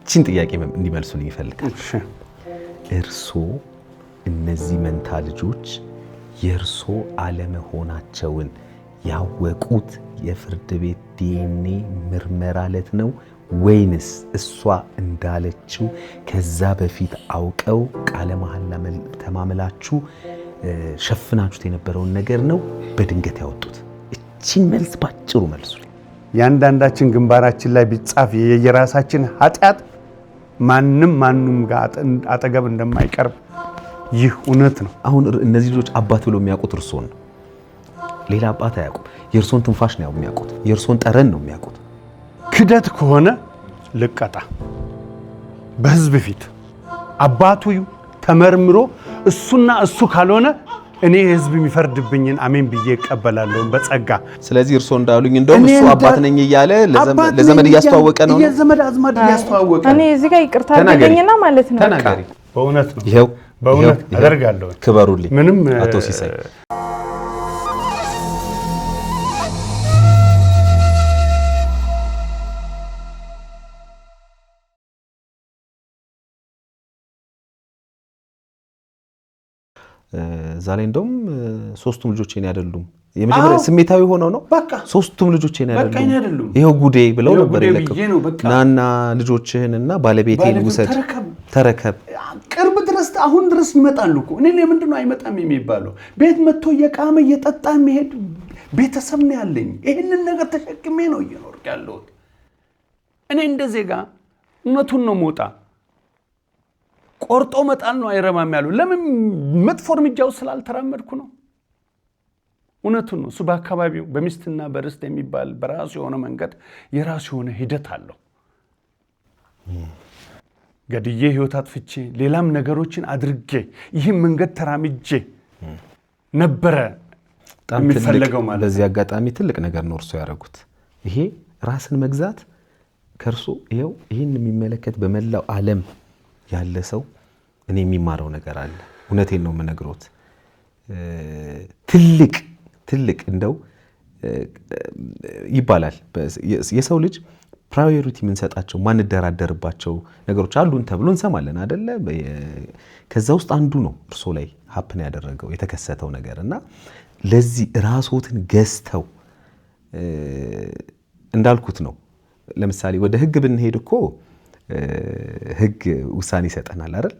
እቺን ጥያቄ እንዲመልሱልኝ ይፈልጋል። እርሶ እነዚህ መንታ ልጆች የእርሶ አለመሆናቸውን ያወቁት የፍርድ ቤት ዲኤንኤ ምርመራ ዕለት ነው ወይንስ እሷ እንዳለችው ከዛ በፊት አውቀው ቃለ መሐላ ተማምላችሁ ሸፍናችሁት የነበረውን ነገር ነው በድንገት ያወጡት? እቺን መልስ ባጭሩ መልሱ። ያንዳንዳችን ግንባራችን ላይ ቢጻፍ የየራሳችን ኃጢአት ማንም ጋር አጠገብ እንደማይቀርብ ይህ እውነት ነው። አሁን እነዚህ ልጆች አባት ብለው የሚያውቁት እርሶን ነው። ሌላ አባት አያውቁም። የእርሶን ትንፋሽ ነው የሚያውቁት። የእርሶን ጠረን ነው የሚያውቁት። ክደት ከሆነ ልቀጣ በህዝብ ፊት አባቱ ተመርምሮ እሱና እሱ ካልሆነ እኔ ህዝብ የሚፈርድብኝን አሜን ብዬ እቀበላለሁ በጸጋ። ስለዚህ እርሶ እንዳሉኝ እንደውም እሱ አባት ነኝ እያለ ለዘመድ እያስተዋወቀ ነው። የዘመድ አዝማድ እያስተዋወቀ እኔ እዚህ ጋር ይቅርታ አድርገኝና ማለት ነው። ተናገሪ። በእውነት ነው። ይሄው በእውነት አደርጋለሁ። ክበሩልኝ ምንም አቶ ሲሳይ። ዛሬ እንደውም ሶስቱም ልጆቼ ነው አይደሉም። የመጀመሪያ ስሜታዊ ሆነው ነው በቃ ሶስቱም ልጆቼ ነው አይደሉም። ይሄው ጉዴ ብለው ነበር የለቀቁት። ናና ልጆችህንና ባለቤቴን ውሰድ ተረከብ። ቅርብ ድረስ አሁን ድረስ ይመጣሉ እኮ። እኔ ለምንድን ነው አይመጣም የሚባለው? ቤት መጥቶ እየቃመ እየጠጣ የሚሄድ ቤተሰብ ነው ያለኝ። ይሄንን ነገር ተሸክሜ ነው እየኖርኩ ያለሁት። እኔ እንደ ዜጋ እውነቱን ነው ሞጣ ቆርጦ መጣል ነው አይረማም ያሉ። ለምን መጥፎ እርምጃው ስላልተራመድኩ ነው። እውነቱን ነው። እሱ በአካባቢው በሚስትና በርስት የሚባል በራሱ የሆነ መንገድ የራሱ የሆነ ሂደት አለው። ገድዬ ህይወት አጥፍቼ ሌላም ነገሮችን አድርጌ ይህም መንገድ ተራምጄ ነበረ የሚፈለገው ማለት። በዚህ አጋጣሚ ትልቅ ነገር ነው እርሶ ያደረጉት። ይሄ ራስን መግዛት ከርሶ ይሄው ይህን የሚመለከት በመላው ዓለም ያለ ሰው እኔ የሚማረው ነገር አለ። እውነቴን ነው የምነግሮት። ትልቅ እንደው ይባላል የሰው ልጅ ፕራዮሪቲ የምንሰጣቸው ማንደራደርባቸው ነገሮች አሉን ተብሎ እንሰማለን አይደለ? ከዛ ውስጥ አንዱ ነው እርሶ ላይ ሀፕን ያደረገው የተከሰተው ነገር እና ለዚህ ራስዎትን ገዝተው እንዳልኩት ነው። ለምሳሌ ወደ ህግ ብንሄድ እኮ ህግ ውሳኔ ይሰጠናል አይደል?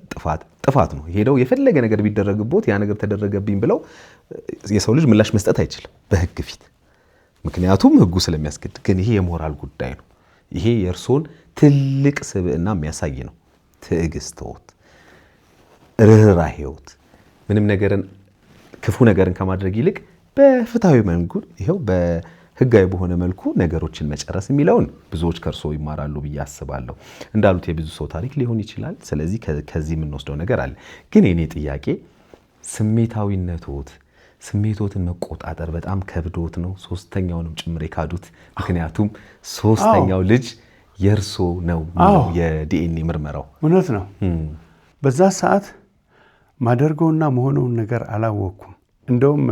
ጥፋት ነው ሄደው የፈለገ ነገር ቢደረግቦት ያ ነገር ተደረገብኝ ብለው የሰው ልጅ ምላሽ መስጠት አይችልም በህግ ፊት፣ ምክንያቱም ህጉ ስለሚያስገድድ። ግን ይሄ የሞራል ጉዳይ ነው። ይሄ የእርሶን ትልቅ ስብዕና የሚያሳይ ነው። ትዕግስትዎት፣ ርህራሄዎት፣ ምንም ነገርን ክፉ ነገርን ከማድረግ ይልቅ በፍትሃዊ መንገድ ይሄው ህጋዊ በሆነ መልኩ ነገሮችን መጨረስ የሚለውን ብዙዎች ከርሶ ይማራሉ ብዬ አስባለሁ። እንዳሉት የብዙ ሰው ታሪክ ሊሆን ይችላል። ስለዚህ ከዚህ የምንወስደው ነገር አለ። ግን የኔ ጥያቄ ስሜቶትን መቆጣጠር በጣም ከብዶት ነው ሶስተኛውንም ጭምር የካዱት? ምክንያቱም ሶስተኛው ልጅ የርሶ ነው የዲኤንኤ ምርመራው። እውነት ነው። በዛ ሰዓት ማደርገውና መሆነውን ነገር አላወቅኩም። እንደውም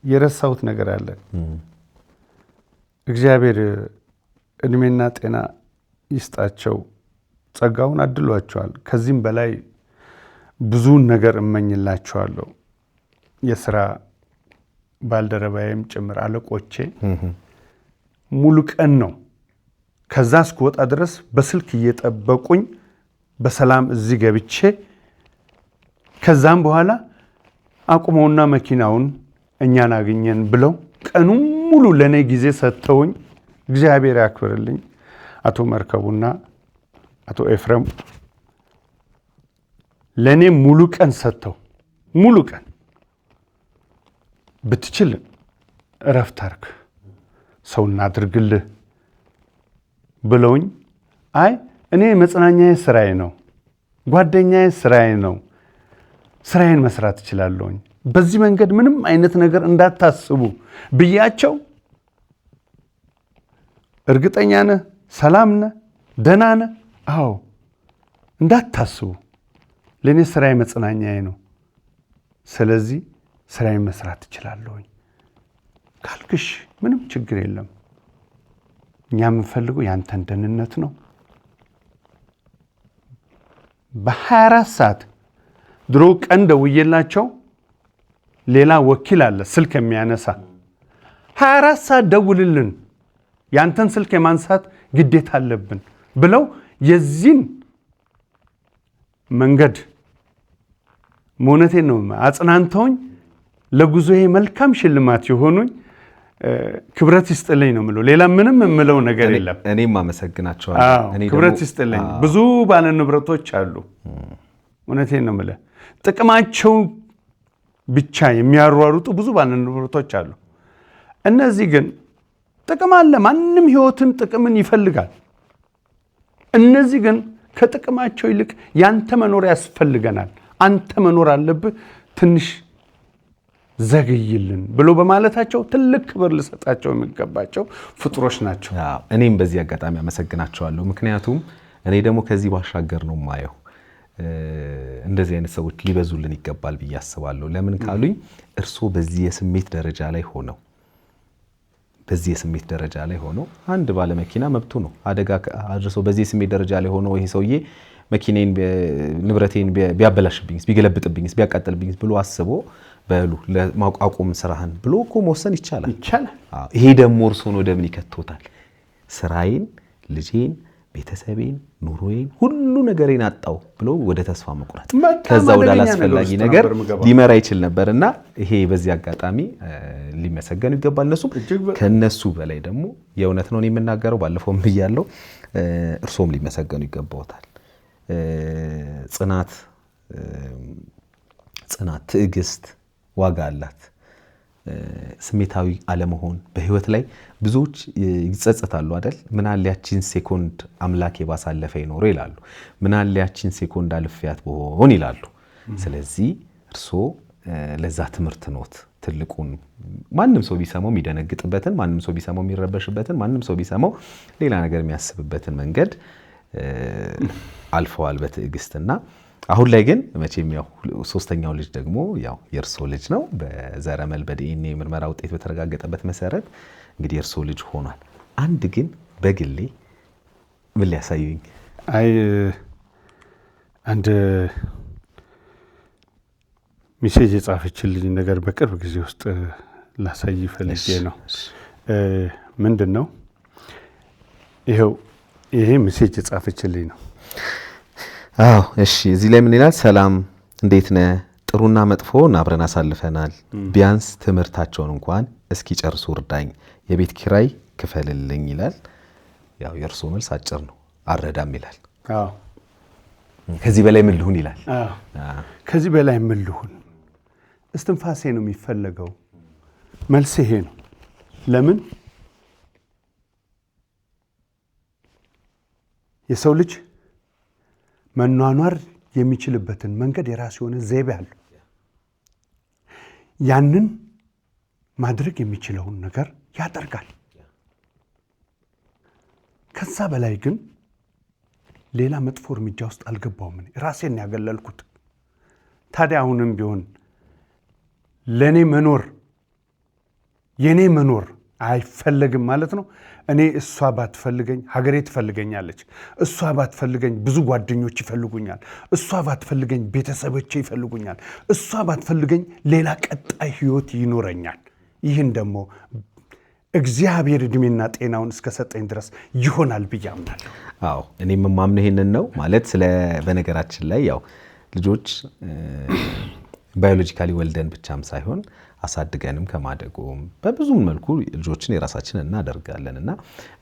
የረሳሁት ነገር አለ። እግዚአብሔር እድሜና ጤና ይስጣቸው፣ ጸጋውን አድሏቸዋል። ከዚህም በላይ ብዙ ነገር እመኝላቸዋለሁ። የሥራ ባልደረባዬም ጭምር አለቆቼ ሙሉ ቀን ነው ከዛ እስክወጣ ድረስ በስልክ እየጠበቁኝ በሰላም እዚህ ገብቼ ከዛም በኋላ አቁመውና መኪናውን እኛን አግኘን ብለው ቀኑን ሙሉ ለኔ ጊዜ ሰጥተውኝ እግዚአብሔር ያክብርልኝ። አቶ መርከቡና አቶ ኤፍሬም ለኔ ሙሉ ቀን ሰጥተው ሙሉ ቀን ብትችል እረፍት አድርግ ሰው እናድርግልህ ብለውኝ፣ አይ እኔ መጽናኛዬ ስራዬ ነው፣ ጓደኛዬ ስራዬ ነው፣ ስራዬን መስራት እችላለሁኝ፣ በዚህ መንገድ ምንም አይነት ነገር እንዳታስቡ ብያቸው፣ እርግጠኛ ነህ? ሰላም ነህ? ደህና ነህ? አዎ እንዳታስቡ፣ ለኔ ስራዬ መጽናኛዬ ነው፣ ስለዚህ ስራዬን መስራት እችላለሁኝ ካልክሽ ምንም ችግር የለም፣ እኛ የምንፈልገው ያንተን ደህንነት ነው፣ በ24 ሰዓት ድሮ ቀን ደውዬላቸው ሌላ ወኪል አለ ስልክ የሚያነሳ 24 ሰዓት ደውልልን ያንተን ስልክ የማንሳት ግዴታ አለብን ብለው የዚህን መንገድ ሞነቴን ነው አጽናንተውኝ ለጉዞዬ መልካም ሽልማት የሆኑኝ ክብረት ይስጥልኝ ነው የምለው። ሌላ ምንም የምለው ነገር የለም። እኔም አመሰግናቸዋለሁ። ክብረት ይስጥልኝ። ብዙ ባለ ንብረቶች አሉ። እውነቴን ነው የምልህ። ጥቅማቸው ብቻ የሚያሯሩጡ ብዙ ባለ ንብረቶች አሉ። እነዚህ ግን ጥቅም አለ። ማንም ህይወትን ጥቅምን ይፈልጋል። እነዚህ ግን ከጥቅማቸው ይልቅ ያንተ መኖር ያስፈልገናል፣ አንተ መኖር አለብህ፣ ትንሽ ዘግይልን ብሎ በማለታቸው ትልቅ ክብር ልሰጣቸው የሚገባቸው ፍጡሮች ናቸው። እኔም በዚህ አጋጣሚ አመሰግናቸዋለሁ። ምክንያቱም እኔ ደግሞ ከዚህ ባሻገር ነው የማየው እንደዚህ አይነት ሰዎች ሊበዙልን ይገባል ብዬ አስባለሁ። ለምን ካሉኝ እርስዎ በዚህ የስሜት ደረጃ ላይ ሆኖ አንድ ባለ መኪና መብቱ ነው አደጋ አድርሶ በዚህ የስሜት ደረጃ ላይ ሆኖ ይሄ ሰውዬ መኪናዬን ንብረቴን ቢያበላሽብኝስ ቢገለብጥብኝስ ቢያቃጥልብኝስ ብሎ አስቦ በሉ ለማቋቋም ስራህን ብሎ እኮ መወሰን ይቻላል። ይሄ ደግሞ እርስዎን ወደ ምን ይከቶታል? ስራዬን፣ ልጄን፣ ቤተሰቤን፣ ኑሮዬን ሁሉ ነገሬን አጣው ብሎ ወደ ተስፋ መቁረጥ ከዛ ወደ አላስፈላጊ ነገር ሊመራ ይችል ነበርና ይሄ በዚህ አጋጣሚ ሊመሰገኑ ይገባል። ከነሱ በላይ ደግሞ የእውነት ነው የምናገረው፣ ባለፈውም ብያለሁ፣ እርሶም ሊመሰገኑ ይገባውታል። ጽናት፣ ትዕግስት ዋጋ አላት። ስሜታዊ አለመሆን በህይወት ላይ ብዙዎች ይጸጸታሉ አይደል? ምናል ያቺን ሴኮንድ አምላኬ ባሳለፈ ይኖር ይላሉ። ምናል ያቺን ሴኮንድ አልፊያት በሆን ይላሉ። ስለዚህ እርሶ ለዛ ትምህርት ኖት። ትልቁን ማንም ሰው ቢሰማው የሚደነግጥበትን፣ ማንም ሰው ቢሰማው የሚረበሽበትን፣ ማንም ሰው ቢሰማው ሌላ ነገር የሚያስብበትን መንገድ አልፈዋል በትዕግስትና አሁን ላይ ግን መቼም ያው ሶስተኛው ልጅ ደግሞ ያው የእርሶ ልጅ ነው። በዘረመል በዲኤንኤ ምርመራ ውጤት በተረጋገጠበት መሰረት እንግዲህ የእርሶ ልጅ ሆኗል። አንድ ግን በግሌ ምን ሊያሳዩኝ? አንድ ሜሴጅ የጻፈችልኝ ነገር በቅርብ ጊዜ ውስጥ ላሳይ ፈልጌ ነው። ምንድን ነው ይሄው? ይሄ ሜሴጅ የጻፈችልኝ ነው። አዎ እሺ። እዚህ ላይ ምን ይላል? ሰላም፣ እንዴት ነህ? ጥሩና መጥፎን አብረን አሳልፈናል። ቢያንስ ትምህርታቸውን እንኳን እስኪጨርሱ እርዳኝ፣ የቤት ኪራይ ክፈልልኝ ይላል። ያው የእርሶ መልስ አጭር ነው፣ አልረዳም ይላል። አዎ። ከዚህ በላይ ምን ልሁን ይላል። ከዚህ በላይ ምን ልሁን? እስትንፋሴ ነው የሚፈለገው። መልስ ይሄ ነው። ለምን የሰው ልጅ መኗኗር የሚችልበትን መንገድ የራሱ የሆነ ዘይቤ አለው። ያንን ማድረግ የሚችለውን ነገር ያደርጋል። ከዛ በላይ ግን ሌላ መጥፎ እርምጃ ውስጥ አልገባውም። ራሴን ያገለልኩት። ታዲያ አሁንም ቢሆን ለኔ መኖር የኔ መኖር አይፈለግም ማለት ነው። እኔ እሷ ባትፈልገኝ ሀገሬ ትፈልገኛለች። እሷ ባትፈልገኝ ብዙ ጓደኞች ይፈልጉኛል። እሷ ባትፈልገኝ ቤተሰቦቼ ይፈልጉኛል። እሷ ባትፈልገኝ ሌላ ቀጣይ ህይወት ይኖረኛል። ይህን ደግሞ እግዚአብሔር እድሜና ጤናውን እስከሰጠኝ ድረስ ይሆናል ብዬ አምናለሁ። አዎ እኔም የማምነው ይሄንን ነው። ማለት በነገራችን ላይ ያው ልጆች ባዮሎጂካሊ ወልደን ብቻም ሳይሆን አሳድገንም ከማደጎም በብዙ መልኩ ልጆችን የራሳችን እናደርጋለን እና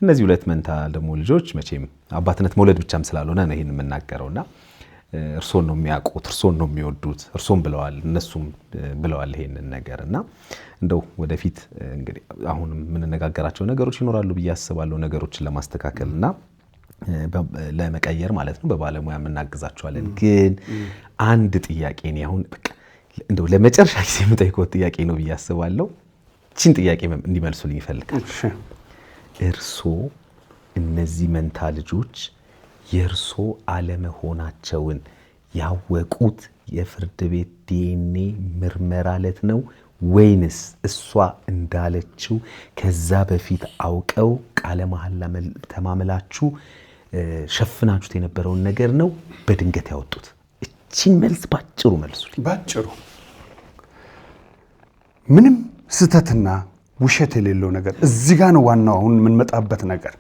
እነዚህ ሁለት መንታ ደግሞ ልጆች መቼም አባትነት መውለድ ብቻም ስላልሆነ ነው ይሄን የምናገረውና እርሶን ነው የሚያውቁት፣ እርሶን ነው የሚወዱት፣ እርሶን ብለዋል፣ እነሱም ብለዋል ይሄንን ነገር እና እንደው ወደፊት እንግዲህ አሁንም የምንነጋገራቸው ነገሮች ይኖራሉ ብዬ አስባለሁ። ነገሮችን ለማስተካከልና ለመቀየር ማለት ነው። በባለሙያ የምናግዛቸዋለን። ግን አንድ ጥያቄ ነው አሁን በቃ እንደው ለመጨረሻ ጊዜ የምጠይቀው ጥያቄ ነው ብዬ አስባለሁ። እቺን ጥያቄ እንዲመልሱልኝ ይፈልጋል። እርሶ እነዚህ መንታ ልጆች የእርሶ አለመሆናቸውን ያወቁት የፍርድ ቤት ዲኤንኤ ምርመራ ዕለት ነው ወይንስ እሷ እንዳለችው ከዛ በፊት አውቀው ቃለ መሐላ ተማምላችሁ ሸፍናችሁት የነበረውን ነገር ነው በድንገት ያወጡት። እቺን መልስ ባጭሩ መልሱልኝ። ባጭሩ ምንም ስተትና ውሸት የሌለው ነገር እዚህ ጋር ነው ዋናው። አሁን የምንመጣበት ነገር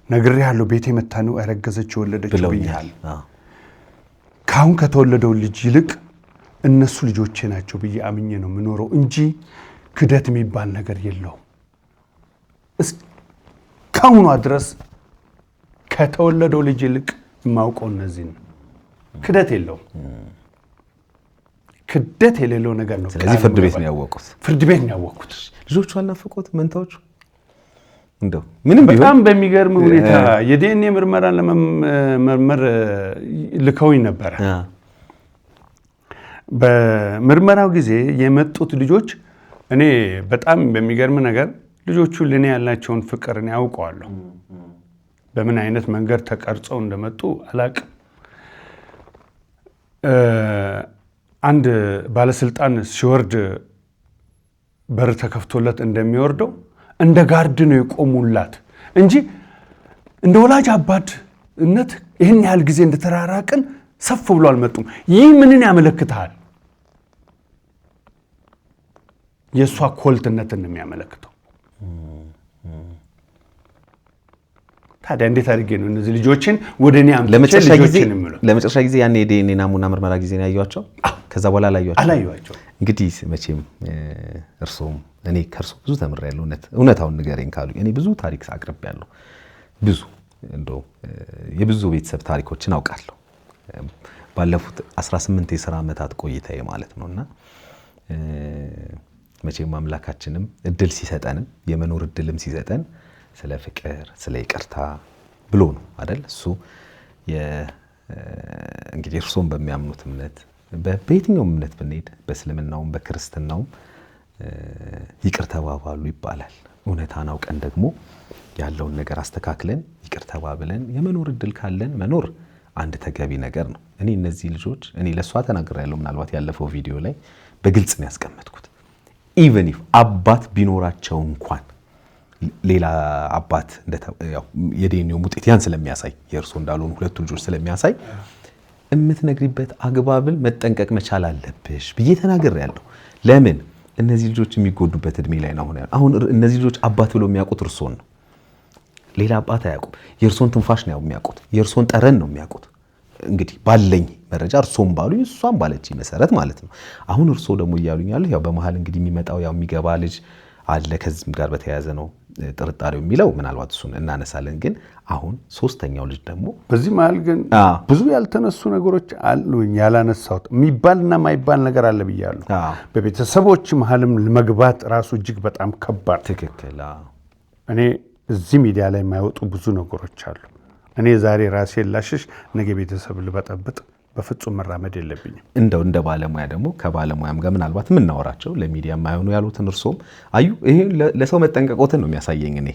ነግሬሃለሁ። ቤቴ መታ ነው ያረገዘች የወለደችው ብያለሁ። ካሁን ከተወለደው ልጅ ይልቅ እነሱ ልጆቼ ናቸው ብዬ አምኜ ነው የምኖረው እንጂ ክደት የሚባል ነገር የለውም። እስካሁኗ ድረስ ከተወለደው ልጅ ይልቅ የማውቀው እነዚህ ነው። ክደት የለውም። ክደት የሌለው ነገር ነው። ስለዚህ ፍርድ ቤት ነው ያወቁት። ፍርድ ቤት ነው ያወቁት። ልጆቹ አልናፈቁት መንታዎቹ እንደው ምንም ቢሆን በጣም በሚገርም ሁኔታ የዲኤንኤ ምርመራ ለመመርመር ልከውኝ ነበር። በምርመራው ጊዜ የመጡት ልጆች እኔ በጣም በሚገርም ነገር ልጆቹ ለኔ ያላቸውን ፍቅር እኔ አውቀዋለሁ። በምን አይነት መንገድ ተቀርጸው እንደመጡ አላቅም። አንድ ባለስልጣን ሲወርድ በር ተከፍቶለት እንደሚወርደው እንደ ጋርድ ነው የቆሙላት እንጂ እንደ ወላጅ አባትነት ይህን ያህል ጊዜ እንደተራራቅን ሰፍ ብሎ አልመጡም። ይህ ምንን ያመለክታል? የእሷ ኮልትነትን የሚያመለክተው። ታዲያ እንዴት አድርጌ ነው እነዚህ ልጆችን ወደ እኔ አምጥቼ ልጆችን የምለው? ለመጨረሻ ጊዜ ያኔ የዲኤንኤ ናሙና ምርመራ ጊዜ ነው ያዩዋቸው። ከዛ በኋላ አላዩዋቸው። እንግዲህ መቼም እርሶም እኔ ከእርሶ ብዙ ተምሬያለሁ። እውነታውን ንገረኝ ካሉኝ እኔ ብዙ ታሪክ አቅርቤያለሁ። ብዙ እንደው የብዙ ቤተሰብ ታሪኮችን አውቃለሁ ባለፉት 18 የሥራ ዓመታት ቆይታዬ ማለት ነውና መቼም አምላካችንም እድል ሲሰጠንም የመኖር እድልም ሲሰጠን ስለ ፍቅር ስለ ይቅርታ ብሎ ነው አይደል? እሱ እንግዲህ እርሶም በሚያምኑት እምነት በየትኛውም እምነት ብንሄድ በእስልምናውም በክርስትናውም ይቅር ተባባሉ ይባላል። እውነታን አውቀን ደግሞ ያለውን ነገር አስተካክለን ይቅር ተባብለን የመኖር እድል ካለን መኖር አንድ ተገቢ ነገር ነው። እኔ እነዚህ ልጆች እኔ ለሷ ተናግሬያለሁ። ምናልባት ያለፈው ቪዲዮ ላይ በግልጽ ነው ያስቀመጥኩት። ኢቨን ኢፍ አባት ቢኖራቸው እንኳን ሌላ አባት ያው የዲኤንኤው ውጤት ያን ስለሚያሳይ የእርሶ እንዳልሆኑ ሁለቱ ልጆች ስለሚያሳይ የምትነግሪበት አግባብል መጠንቀቅ መቻል አለብሽ ብዬ ተናግሬያለሁ። ለምን እነዚህ ልጆች የሚጎዱበት እድሜ ላይ ነው አሁን እነዚህ ልጆች አባት ብለው የሚያውቁት እርሶን ነው። ሌላ አባት አያውቁም። የእርሶን ትንፋሽ ነው የሚያውቁት። የእርሶን ጠረን ነው የሚያውቁት። እንግዲህ ባለኝ መረጃ እርሶም ባሉኝ እሷም ባለችኝ መሰረት ማለት ነው። አሁን እርሶ ደግሞ እያሉኝ ያለ ያው በመሃል እንግዲህ የሚመጣው ያው የሚገባ ልጅ አለ ከዚህም ጋር በተያያዘ ነው ጥርጣሬው የሚለው ምናልባት እሱን እናነሳለን። ግን አሁን ሶስተኛው ልጅ ደግሞ በዚህ መሃል ግን ብዙ ያልተነሱ ነገሮች አሉኝ ያላነሳሁት የሚባልና ማይባል ነገር አለ ብያለሁ። በቤተሰቦች መሃልም ለመግባት ራሱ እጅግ በጣም ከባድ። ትክክል። እኔ እዚህ ሚዲያ ላይ የማይወጡ ብዙ ነገሮች አሉ። እኔ ዛሬ ራሴን ላሽሽ ነገ ቤተሰብ ልበጠብጥ በፍጹም መራመድ የለብኝም። እንደ ባለሙያ ደግሞ ከባለሙያም ጋር ምናልባት የምናወራቸው ለሚዲያ የማይሆኑ ያሉትን እርሶም አዩ ይሄ ለሰው መጠንቀቆትን ነው የሚያሳየኝ። እኔ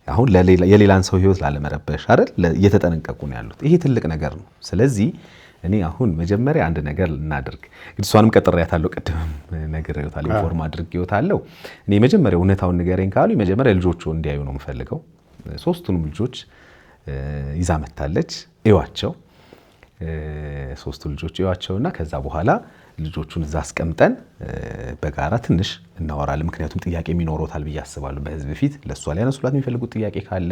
አሁን የሌላን ሰው ህይወት ላለመረበሽ አይደል እየተጠነቀቁ ነው ያሉት። ይሄ ትልቅ ነገር ነው። ስለዚህ እኔ አሁን መጀመሪያ አንድ ነገር እናድርግ። እንግዲህ እሷንም ቀጥሬያታለሁ፣ ቅድምም ነግሬዎታለሁ፣ ኢንፎርም አድርጌዎታለሁ። እኔ መጀመሪያ እውነታውን ንገረኝ ካሉ መጀመሪያ ልጆቹ እንዲያዩ ነው የምፈልገው። ሶስቱንም ልጆች ይዛ መታለች። እዩዋቸው፣ ሶስቱ ልጆች እዩዋቸውና ከዛ በኋላ ልጆቹን እዛ አስቀምጠን በጋራ ትንሽ እናወራለን። ምክንያቱም ጥያቄ የሚኖሮታል ብዬ አስባለሁ በህዝብ ፊት ለሷ ሊያነሱላት የሚፈልጉት ጥያቄ ካለ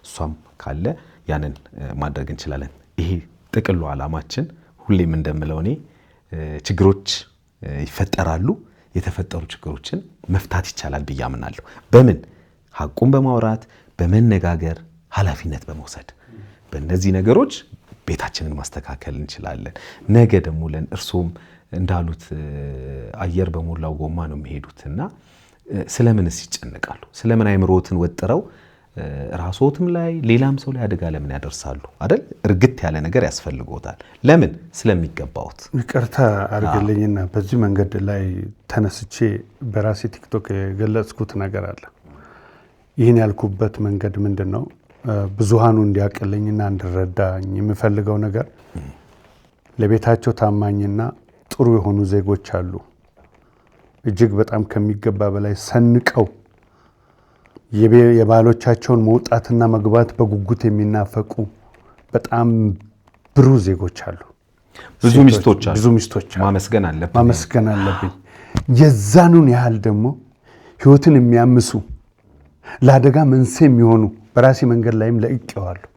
እሷም ካለ ያንን ማድረግ እንችላለን። ይሄ ጥቅሉ ዓላማችን ሁሌም እንደምለው እኔ ችግሮች ይፈጠራሉ። የተፈጠሩ ችግሮችን መፍታት ይቻላል ብዬ አምናለሁ። በምን ሐቁን በማውራት በመነጋገር ኃላፊነት በመውሰድ በእነዚህ ነገሮች ቤታችንን ማስተካከል እንችላለን። ነገ ደግሞ እርሶም እንዳሉት አየር በሞላው ጎማ ነው የሚሄዱትና ስለምንስ ይጨነቃሉ? ስለምን አይምሮትን ወጥረው ራስዎትም ላይ ሌላም ሰው ላይ አደጋ ለምን ያደርሳሉ? አይደል? እርግጥ ያለ ነገር ያስፈልጎታል። ለምን? ስለሚገባውት። ይቅርታ አድርግልኝና በዚህ መንገድ ላይ ተነስቼ በራሴ ቲክቶክ የገለጽኩት ነገር አለ። ይህን ያልኩበት መንገድ ምንድን ነው? ብዙሃኑ እንዲያቀለኝና እንድረዳኝ የምፈልገው ነገር ለቤታቸው ታማኝና ጥሩ የሆኑ ዜጎች አሉ። እጅግ በጣም ከሚገባ በላይ ሰንቀው የባሎቻቸውን መውጣትና መግባት በጉጉት የሚናፈቁ በጣም ብሩህ ዜጎች አሉ። ብዙ ሚስቶች አሉ። ማመስገን አለብኝ። የዛኑን ያህል ደግሞ ህይወትን የሚያምሱ ለአደጋ መንስኤ የሚሆኑ በራሴ መንገድ ላይም ለቅቄዋለሁ።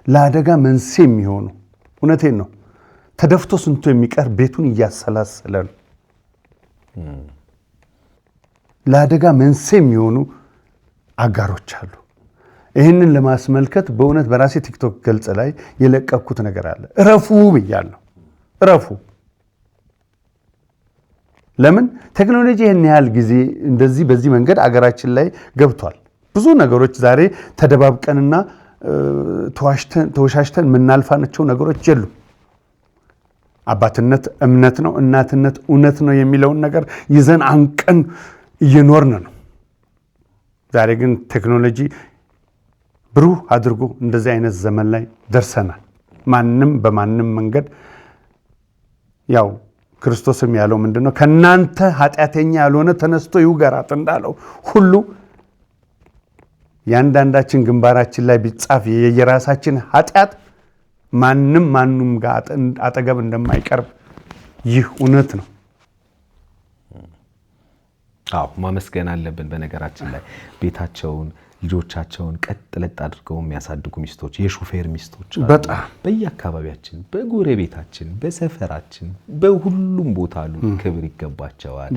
ለአደጋ መንስኤ የሚሆኑ እውነቴን ነው። ተደፍቶ ስንቱ የሚቀር ቤቱን እያሰላሰለ ነው። ለአደጋ መንስኤ የሚሆኑ አጋሮች አሉ። ይህንን ለማስመልከት በእውነት በራሴ ቲክቶክ ገልጽ ላይ የለቀኩት ነገር አለ። እረፉ ብያለሁ። እረፉ። ለምን ቴክኖሎጂ ይህን ያህል ጊዜ እንደዚህ በዚህ መንገድ አገራችን ላይ ገብቷል። ብዙ ነገሮች ዛሬ ተደባብቀንና ተወሻሽተን የምናልፋናቸው ነገሮች የሉ። አባትነት እምነት ነው፣ እናትነት እውነት ነው የሚለውን ነገር ይዘን አንቀን እየኖርን ነው። ዛሬ ግን ቴክኖሎጂ ብሩህ አድርጎ እንደዚህ አይነት ዘመን ላይ ደርሰናል። ማንም በማንም መንገድ ያው ክርስቶስም ያለው ምንድነው? ከናንተ ኃጢአተኛ ያልሆነ ተነስቶ ይውገራት እንዳለው ሁሉ ያንዳንዳችን ግንባራችን ላይ ቢጻፍ የየራሳችን ኃጢአት ማንም ጋር አጠገብ እንደማይቀርብ ይህ እውነት ነው። አዎ ማመስገን አለብን። በነገራችን ላይ ቤታቸውን ልጆቻቸውን ቀጥ ለጥ አድርገው የሚያሳድጉ ሚስቶች፣ የሹፌር ሚስቶች በጣም በየአካባቢያችን፣ በጎረቤታችን፣ በሰፈራችን፣ በሁሉም ቦታ አሉ። ክብር ይገባቸዋል።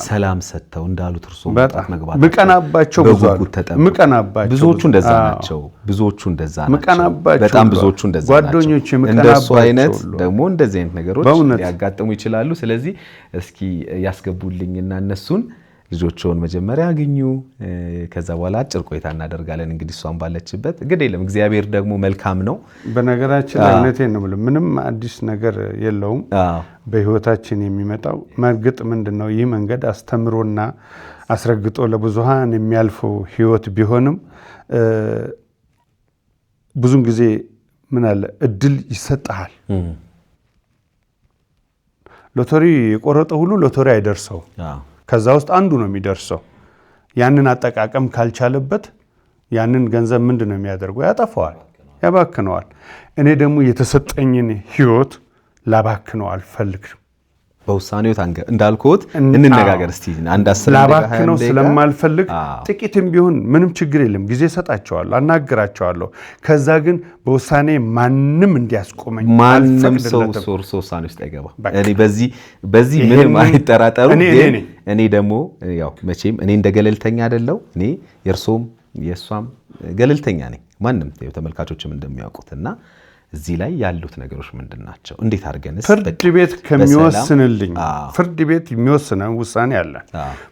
ሰላም ሰጥተው እንዳሉት እርሶ መጣት መግባት ምቀናባቸው ብዙዎቹ እንደዛ ናቸው። በጣም ብዙዎቹ እንደዛ ጓደኞች ናቸው። እንደሱ አይነት ደግሞ እንደዚህ አይነት ነገሮች ሊያጋጥሙ ይችላሉ። ስለዚህ እስኪ ያስገቡልኝና እነሱን ልጆቹን መጀመሪያ አግኙ። ከዛ በኋላ አጭር ቆይታ እናደርጋለን። እንግዲህ እሷን ባለችበት ግድ የለም። እግዚአብሔር ደግሞ መልካም ነው። በነገራችን ላይ እውነቴን ነው የምልህ፣ ምንም አዲስ ነገር የለውም በህይወታችን የሚመጣው። መርግጥ ምንድነው ይህ መንገድ አስተምሮና አስረግጦ ለብዙሃን የሚያልፈው ህይወት ቢሆንም ብዙን ጊዜ ምን አለ እድል ይሰጣል። ሎተሪ የቆረጠ ሁሉ ሎተሪ አይደርሰው። ከዛ ውስጥ አንዱ ነው የሚደርሰው። ያንን አጠቃቀም ካልቻለበት ያንን ገንዘብ ምንድነው የሚያደርገው? ያጠፋዋል፣ ያባክነዋል። እኔ ደግሞ የተሰጠኝን ህይወት ላባክነው አልፈልግም። በውሳኔው እንዳልኩት እንነጋገር እስቲ። አንድ 10 ላባክነው ስለማልፈልግ ጥቂትም ቢሆን ምንም ችግር የለም፣ ጊዜ ሰጣቸዋለሁ፣ አናግራቸዋለሁ። ከዛ ግን በውሳኔ ማንም እንዲያስቆመኝ ማንም ሰው ውሳኔ ውስጥ አይገባ። እኔ በዚህ ምንም አይጠራጠሩ። እኔ ደግሞ ያው መቼም እኔ እንደ ገለልተኛ አይደለው። እኔ የእርሶም የእሷም ገለልተኛ ነኝ። ማንም ተመልካቾችም እንደሚያውቁትና እዚህ ላይ ያሉት ነገሮች ምንድናቸው? እንዴት አድርገንስ ፍርድ ቤት ከሚወስንልኝ ፍርድ ቤት የሚወስነው ውሳኔ አለ።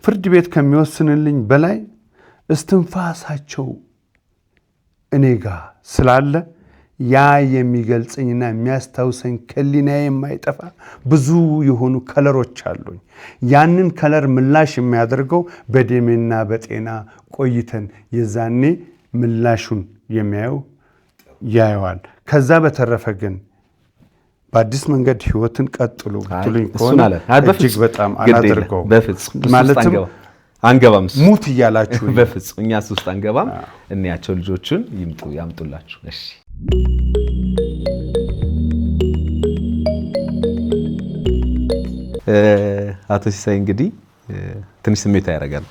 ፍርድ ቤት ከሚወስንልኝ በላይ እስትንፋሳቸው እኔ ጋር ስላለ ያ የሚገልጸኝና የሚያስታውሰኝ ከሊናዬ የማይጠፋ ብዙ የሆኑ ከለሮች አሉኝ። ያንን ከለር ምላሽ የሚያደርገው በደሜና በጤና ቆይተን የዛኔ ምላሹን የሚያየው ያየዋል። ከዛ በተረፈ ግን በአዲስ መንገድ ህይወትን ቀጥሉ ብትሉኝ ከሆነ እጅግ በጣም አላደርገው። ማለትም አንገባም ሙት እያላችሁ በፍጹም እኛስ ውስጥ አንገባም። እንያቸው ልጆቹን ያምጡላችሁ። እሺ አቶ ሲሳይ እንግዲህ ትንሽ ስሜታ ያደርጋል፣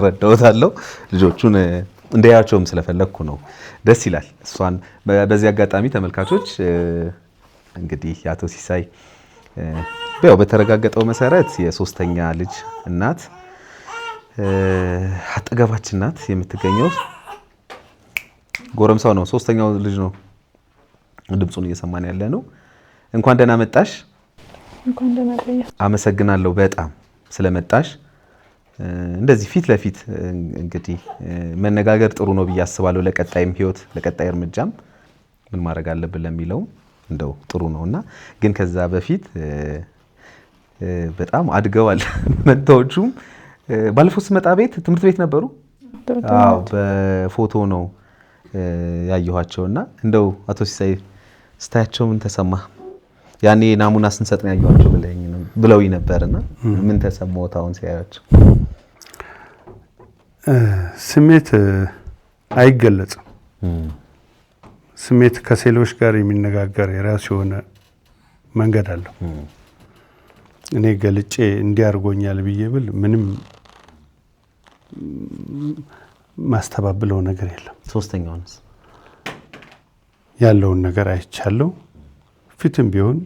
ረዳውታለሁ። ልጆቹን እንደያቸውም ስለፈለኩ ነው። ደስ ይላል። እሷን በዚህ አጋጣሚ ተመልካቾች እንግዲህ የአቶ ሲሳይ ያው በተረጋገጠው መሰረት የሶስተኛ ልጅ እናት አጠገባችን ናት የምትገኘው። ጎረምሳው ነው፣ ሶስተኛው ልጅ ነው። ድምጹን እየሰማን ያለ ነው። እንኳን ደህና መጣሽ። እንኳን ደህና ቆያችሁ። አመሰግናለሁ በጣም ስለመጣሽ። እንደዚህ ፊት ለፊት እንግዲህ መነጋገር ጥሩ ነው ብዬ አስባለሁ። ለቀጣይም ህይወት ለቀጣይ እርምጃም ምን ማድረግ አለብን ለሚለው እንደው ጥሩ ነውና፣ ግን ከዛ በፊት በጣም አድገዋል መንታዎቹም። ባለፈው ስመጣ ቤት ትምህርት ቤት ነበሩ። አዎ በፎቶ ነው ያየኋቸውና እንደው አቶ ሲሳይ ስታያቸው ምን ተሰማ? ያኔ ናሙና ስንሰጥ ነው ያየኋቸው ብለውኝ ነበርና ምን ተሰማዎት አሁን ሲያያቸው? ስሜት አይገለጽም። ስሜት ከሴሎች ጋር የሚነጋገር የራሱ የሆነ መንገድ አለው። እኔ ገልጬ እንዲያርጎኛል ብዬ ብል ምንም ማስተባብለው ነገር የለም። ሶስተኛውንስ ያለውን ነገር አይቻለሁ። ፊትም ቢሆን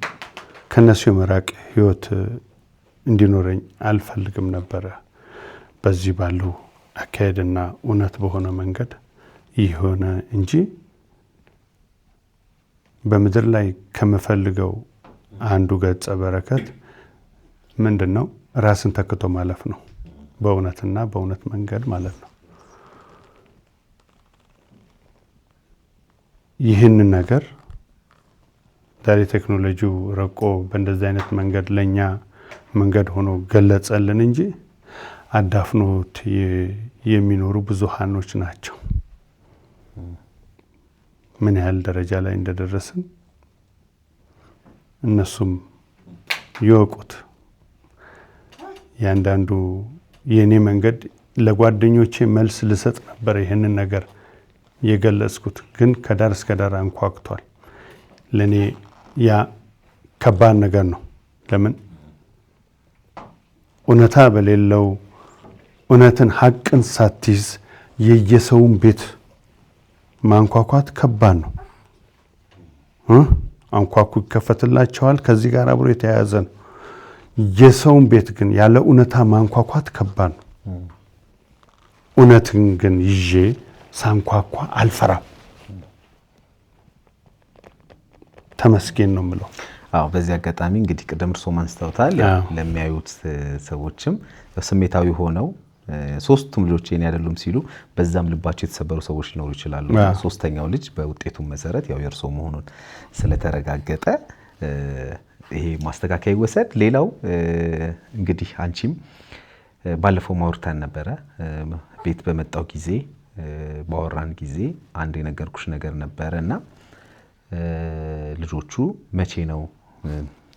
ከነሱ የመራቅ ህይወት እንዲኖረኝ አልፈልግም ነበረ። በዚህ ባለው አካሄድና እውነት በሆነ መንገድ ይሆነ እንጂ በምድር ላይ ከመፈልገው አንዱ ገጸ በረከት ምንድነው? ራስን ተክቶ ማለፍ ነው። በእውነትና በእውነት መንገድ ማለት ነው። ይህንን ነገር ዛሬ ቴክኖሎጂው ረቆ በእንደዚህ አይነት መንገድ ለኛ መንገድ ሆኖ ገለጸልን እንጂ አዳፍኖት የሚኖሩ ብዙሃኖች ናቸው። ምን ያህል ደረጃ ላይ እንደደረስን እነሱም ይወቁት። ያንዳንዱ የኔ መንገድ ለጓደኞቼ መልስ ልሰጥ ነበር ይሄንን ነገር የገለጽኩት፣ ግን ከዳር እስከ ዳር አንኳክቷል። ለኔ ያ ከባድ ነገር ነው። ለምን እውነታ በሌለው እውነትን ሐቅን ሳትይዝ የየሰውን ቤት ማንኳኳት ከባድ ነው። አንኳኩ ይከፈትላቸዋል። ከዚህ ጋር አብሮ የተያያዘ ነው። የሰውን ቤት ግን ያለ እውነታ ማንኳኳት ከባድ ነው። እውነትን ግን ይዤ ሳንኳኳ አልፈራም። ተመስገን ነው የምለው። አዎ፣ በዚህ አጋጣሚ እንግዲህ ቅድም እርስዎም አንስተውታል። ለሚያዩት ሰዎችም ስሜታዊ ሆነው ሶስቱም ልጆች የኔ አይደሉም ሲሉ በዛም ልባቸው የተሰበሩ ሰዎች ሊኖሩ ይችላሉ። ሶስተኛው ልጅ በውጤቱ መሰረት ያው የእርስዎ መሆኑን ስለተረጋገጠ ይሄ ማስተካከያ ይወሰድ። ሌላው እንግዲህ አንቺም ባለፈው ማውርታን ነበረ። ቤት በመጣው ጊዜ ባወራን ጊዜ አንድ የነገርኩሽ ነገር ነበረና ልጆቹ መቼ ነው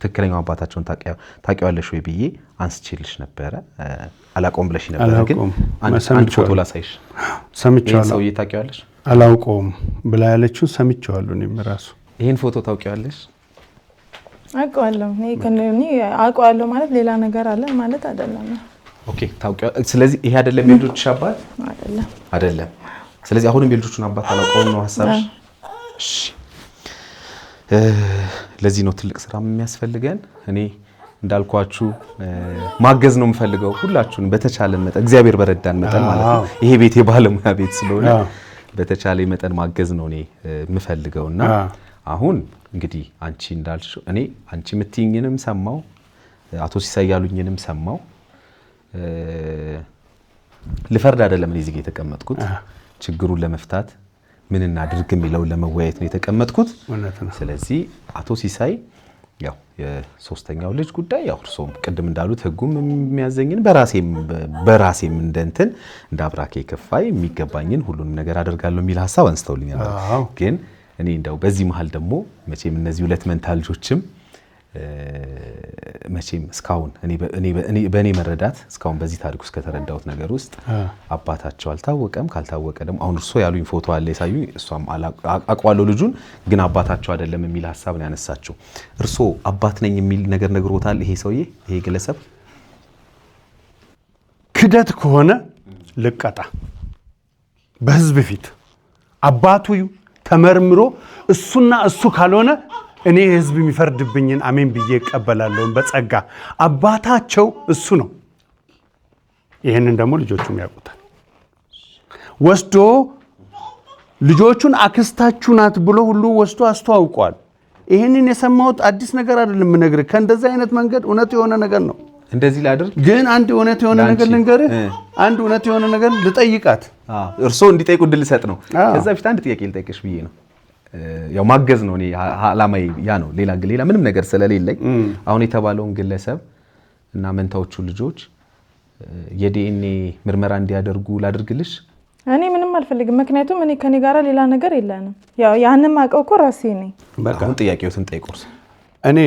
ትክክለኛው አባታቸውን ታውቂዋለሽ ወይ ብዬ አንስቼልሽ ነበረ። አላውቀውም ብለሽ ነበረ። ግን አንድ ፎቶ ላሳይሽ። ሰምቼዋለሁ። ሰውዬ ታውቂዋለሽ? አላውቀውም ብላ ያለችው ሰምቼዋለሁ። እኔም ራሱ ይሄን ፎቶ ታውቂዋለሽ? አውቀዋለሁ። እኔ አውቀዋለሁ ማለት ሌላ ነገር አለ ማለት አይደለም። ኦኬ፣ ታውቂዋለሽ። ስለዚህ ይሄ አይደለም የልጆችሽ አባት? አይደለም። ስለዚህ አሁንም የልጆቹን አባት አላውቀውም ነው ሐሳብሽ? እሺ፣ ለዚህ ነው ትልቅ ስራ የሚያስፈልገን። እኔ እንዳልኳችሁ ማገዝ ነው የምፈልገው ሁላችሁንም በተቻለን መጠን፣ እግዚአብሔር በረዳን መጠን ማለት ነው። ይሄ ቤት የባለሙያ ቤት ስለሆነ በተቻለ መጠን ማገዝ ነው እኔ የምፈልገውና አሁን እንግዲህ አንቺ እንዳልሽው እኔ አንቺ የምትይኝንም ሰማው፣ አቶ ሲሳይ ያሉኝንም ሰማው። ልፈርድ አይደለም እኔ እዚህ ጋር የተቀመጥኩት፣ ችግሩን ለመፍታት ምን እናድርግ የሚለውን ለመወያየት ነው የተቀመጥኩት። ስለዚህ አቶ ሲሳይ ያው የሶስተኛው ልጅ ጉዳይ ያው እርሶም ቅድም እንዳሉት ህጉም የሚያዘኝን በራሴም እንደንትን እንደ አብራኬ ከፋይ የሚገባኝን ሁሉንም ነገር አደርጋለሁ የሚል ሀሳብ አንስተውልኛል። ግን እኔ እንደው በዚህ መሀል ደግሞ መቼም እነዚህ ሁለት መንታ ልጆችም መቼም እስካሁን በእኔ መረዳት እስካሁን በዚህ ታሪክ ውስጥ ከተረዳሁት ነገር ውስጥ አባታቸው አልታወቀም። ካልታወቀ ደግሞ አሁን እርሶ ያሉኝ ፎቶ አለ የሳዩኝ፣ እሷም አውቀዋለሁ ልጁን ግን አባታቸው አይደለም የሚል ሀሳብ ነው ያነሳችው። እርሶ አባት ነኝ የሚል ነገር ነግሮታል ይሄ ሰውዬ ይሄ ግለሰብ? ክደት ከሆነ ልቀጣ በህዝብ ፊት አባቱ ተመርምሮ እሱና እሱ ካልሆነ እኔ ህዝብ የሚፈርድብኝን አሜን ብዬ እቀበላለሁ በጸጋ። አባታቸው እሱ ነው። ይሄንን ደግሞ ልጆቹም ያውቁታል። ወስዶ ልጆቹን አክስታችሁ ናት ብሎ ሁሉ ወስዶ አስተዋውቋል። ይሄንን የሰማሁት አዲስ ነገር አይደለም የምነግርህ። ከእንደዚህ አይነት መንገድ እውነት የሆነ ነገር ነው። እንደዚህ ላድርግ ግን አንድ እውነት የሆነ ነገር ልንገርህ፣ አንድ እውነት የሆነ ነገር ልጠይቃት። እርሶ እንዲጠይቁ እድል ልሰጥ ነው። ከዛ በፊት አንድ ጥያቄ ልጠይቅሽ ብዬ ነው። ያው ማገዝ ነው እኔ አላማዬ ያ ነው። ሌላ ምንም ነገር ስለሌለኝ አሁን የተባለውን ግለሰብ እና መንታዎቹ ልጆች የዲኤንኤ ምርመራ እንዲያደርጉ ላድርግልሽ? እኔ ምንም አልፈልግም። ምክንያቱም እኔ ከኔ ጋራ ሌላ ነገር የለንም። ያው ያንን ማቀው እኮ ራሴ ነኝ። በቃ አሁን ጥያቄዎትን ጠይቁርስ። እኔ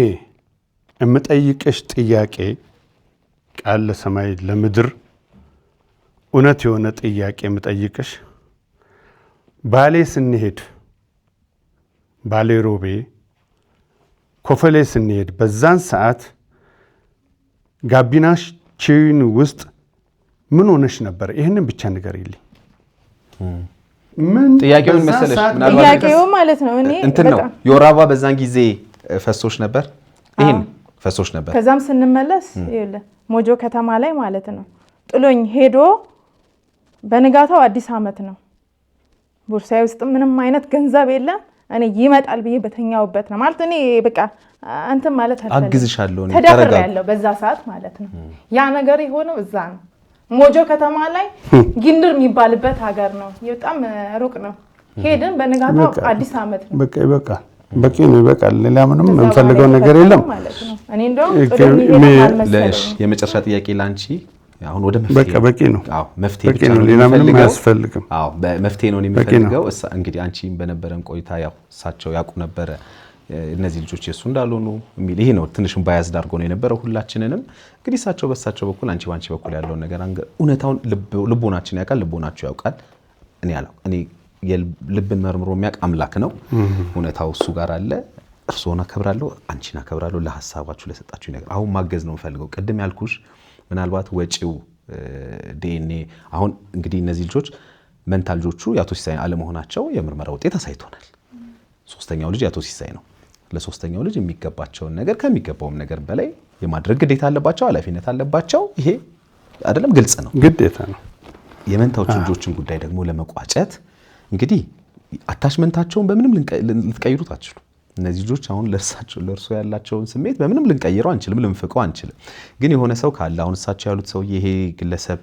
የምጠይቅሽ ጥያቄ ቃል ለሰማይ ለምድር እውነት የሆነ ጥያቄ የምጠይቅሽ ባሌ ስንሄድ ባሌ ሮቤ ኮፈሌ ስንሄድ በዛን ሰዓት ጋቢናችን ውስጥ ምን ሆነሽ ነበር? ይሄንን ብቻ ንገሪልኝ። ምን ጥያቄውን መሰለሽ ጥያቄው ማለት ነው እኔ እንትን ነው የወር አበባ በዛን ጊዜ ፈሶሽ ነበር። ይሄን ፈሶሽ ነበር። ከዛም ስንመለስ ይኸውልህ ሞጆ ከተማ ላይ ማለት ነው ጥሎኝ ሄዶ በንጋታው አዲስ አመት ነው። ቦርሳዬ ውስጥ ምንም አይነት ገንዘብ የለም። እኔ ይመጣል ብዬ በተኛውበት ነው ማለት እኔ በቃ አንተም ማለት አልፈልግም። አግዝሻለሁ እኔ ተደፍሬያለሁ በዛ ሰዓት ማለት ነው። ያ ነገር የሆነው እዛ ነው ሞጆ ከተማ ላይ ጊንድር የሚባልበት ሀገር ነው። በጣም ሩቅ ነው። ሄድን በንጋታው አዲስ አመት ነው። በቃ ይበቃል። በቂ ነው ይበቃል። ሌላ ምንም እንፈልገው ነገር የለም ማለት ነው። እኔ እንደውም ጥሎኝ ሄደ አልመሰለኝም። የመጨረሻ ጥያቄ ላንቺ አሁን ወደ በቃ በቂ ነው። አዎ መፍትሄ በቂ ነው። ሌላ ምንም አያስፈልግም። አዎ በመፍትሄ ነው የሚፈልገው። እንግዲህ አንቺም በነበረን ቆይታ ያው እሳቸው ያውቁ ነበረ እነዚህ ልጆች የሱ እንዳልሆኑ የሚል ይሄ ነው ትንሽም ባያዝ ዳርጎ ነው የነበረው ሁላችንንም። እንግዲህ እሳቸው በእሳቸው በኩል አንቺ ባንቺ በኩል ያለውን ነገር እውነታውን ልቦናችን ያውቃል፣ ልቦናቸው ያውቃል። እኔ የልብን መርምሮ የሚያውቅ አምላክ ነው። እውነታው እሱ ጋር አለ። እርስዎን አከብራለሁ፣ አንቺን አከብራለሁ። ለሐሳባችሁ ለሰጣችሁ ነገር አሁን ማገዝ ነው የምፈልገው። ቅድም ያልኩሽ ምናልባት ወጪው ዲኤንኤ አሁን እንግዲህ እነዚህ ልጆች መንታ ልጆቹ የአቶ ሲሳይ አለመሆናቸው የምርመራ ውጤት አሳይቶናል። ሶስተኛው ልጅ የአቶ ሲሳይ ነው። ለሶስተኛው ልጅ የሚገባቸውን ነገር ከሚገባውም ነገር በላይ የማድረግ ግዴታ አለባቸው፣ ኃላፊነት አለባቸው። ይሄ አይደለም ግልጽ ነው፣ ግዴታ ነው። የመንታዎቹ ልጆችን ጉዳይ ደግሞ ለመቋጨት እንግዲህ አታችመንታቸውን በምንም ልትቀይሩት አትችሉ። እነዚህ ልጆች አሁን ለእርሶ ያላቸውን ስሜት በምንም ልንቀይረው አንችልም፣ ልንፍቀው አንችልም። ግን የሆነ ሰው ካለ አሁን እሳቸው ያሉት ሰውዬ ይሄ ግለሰብ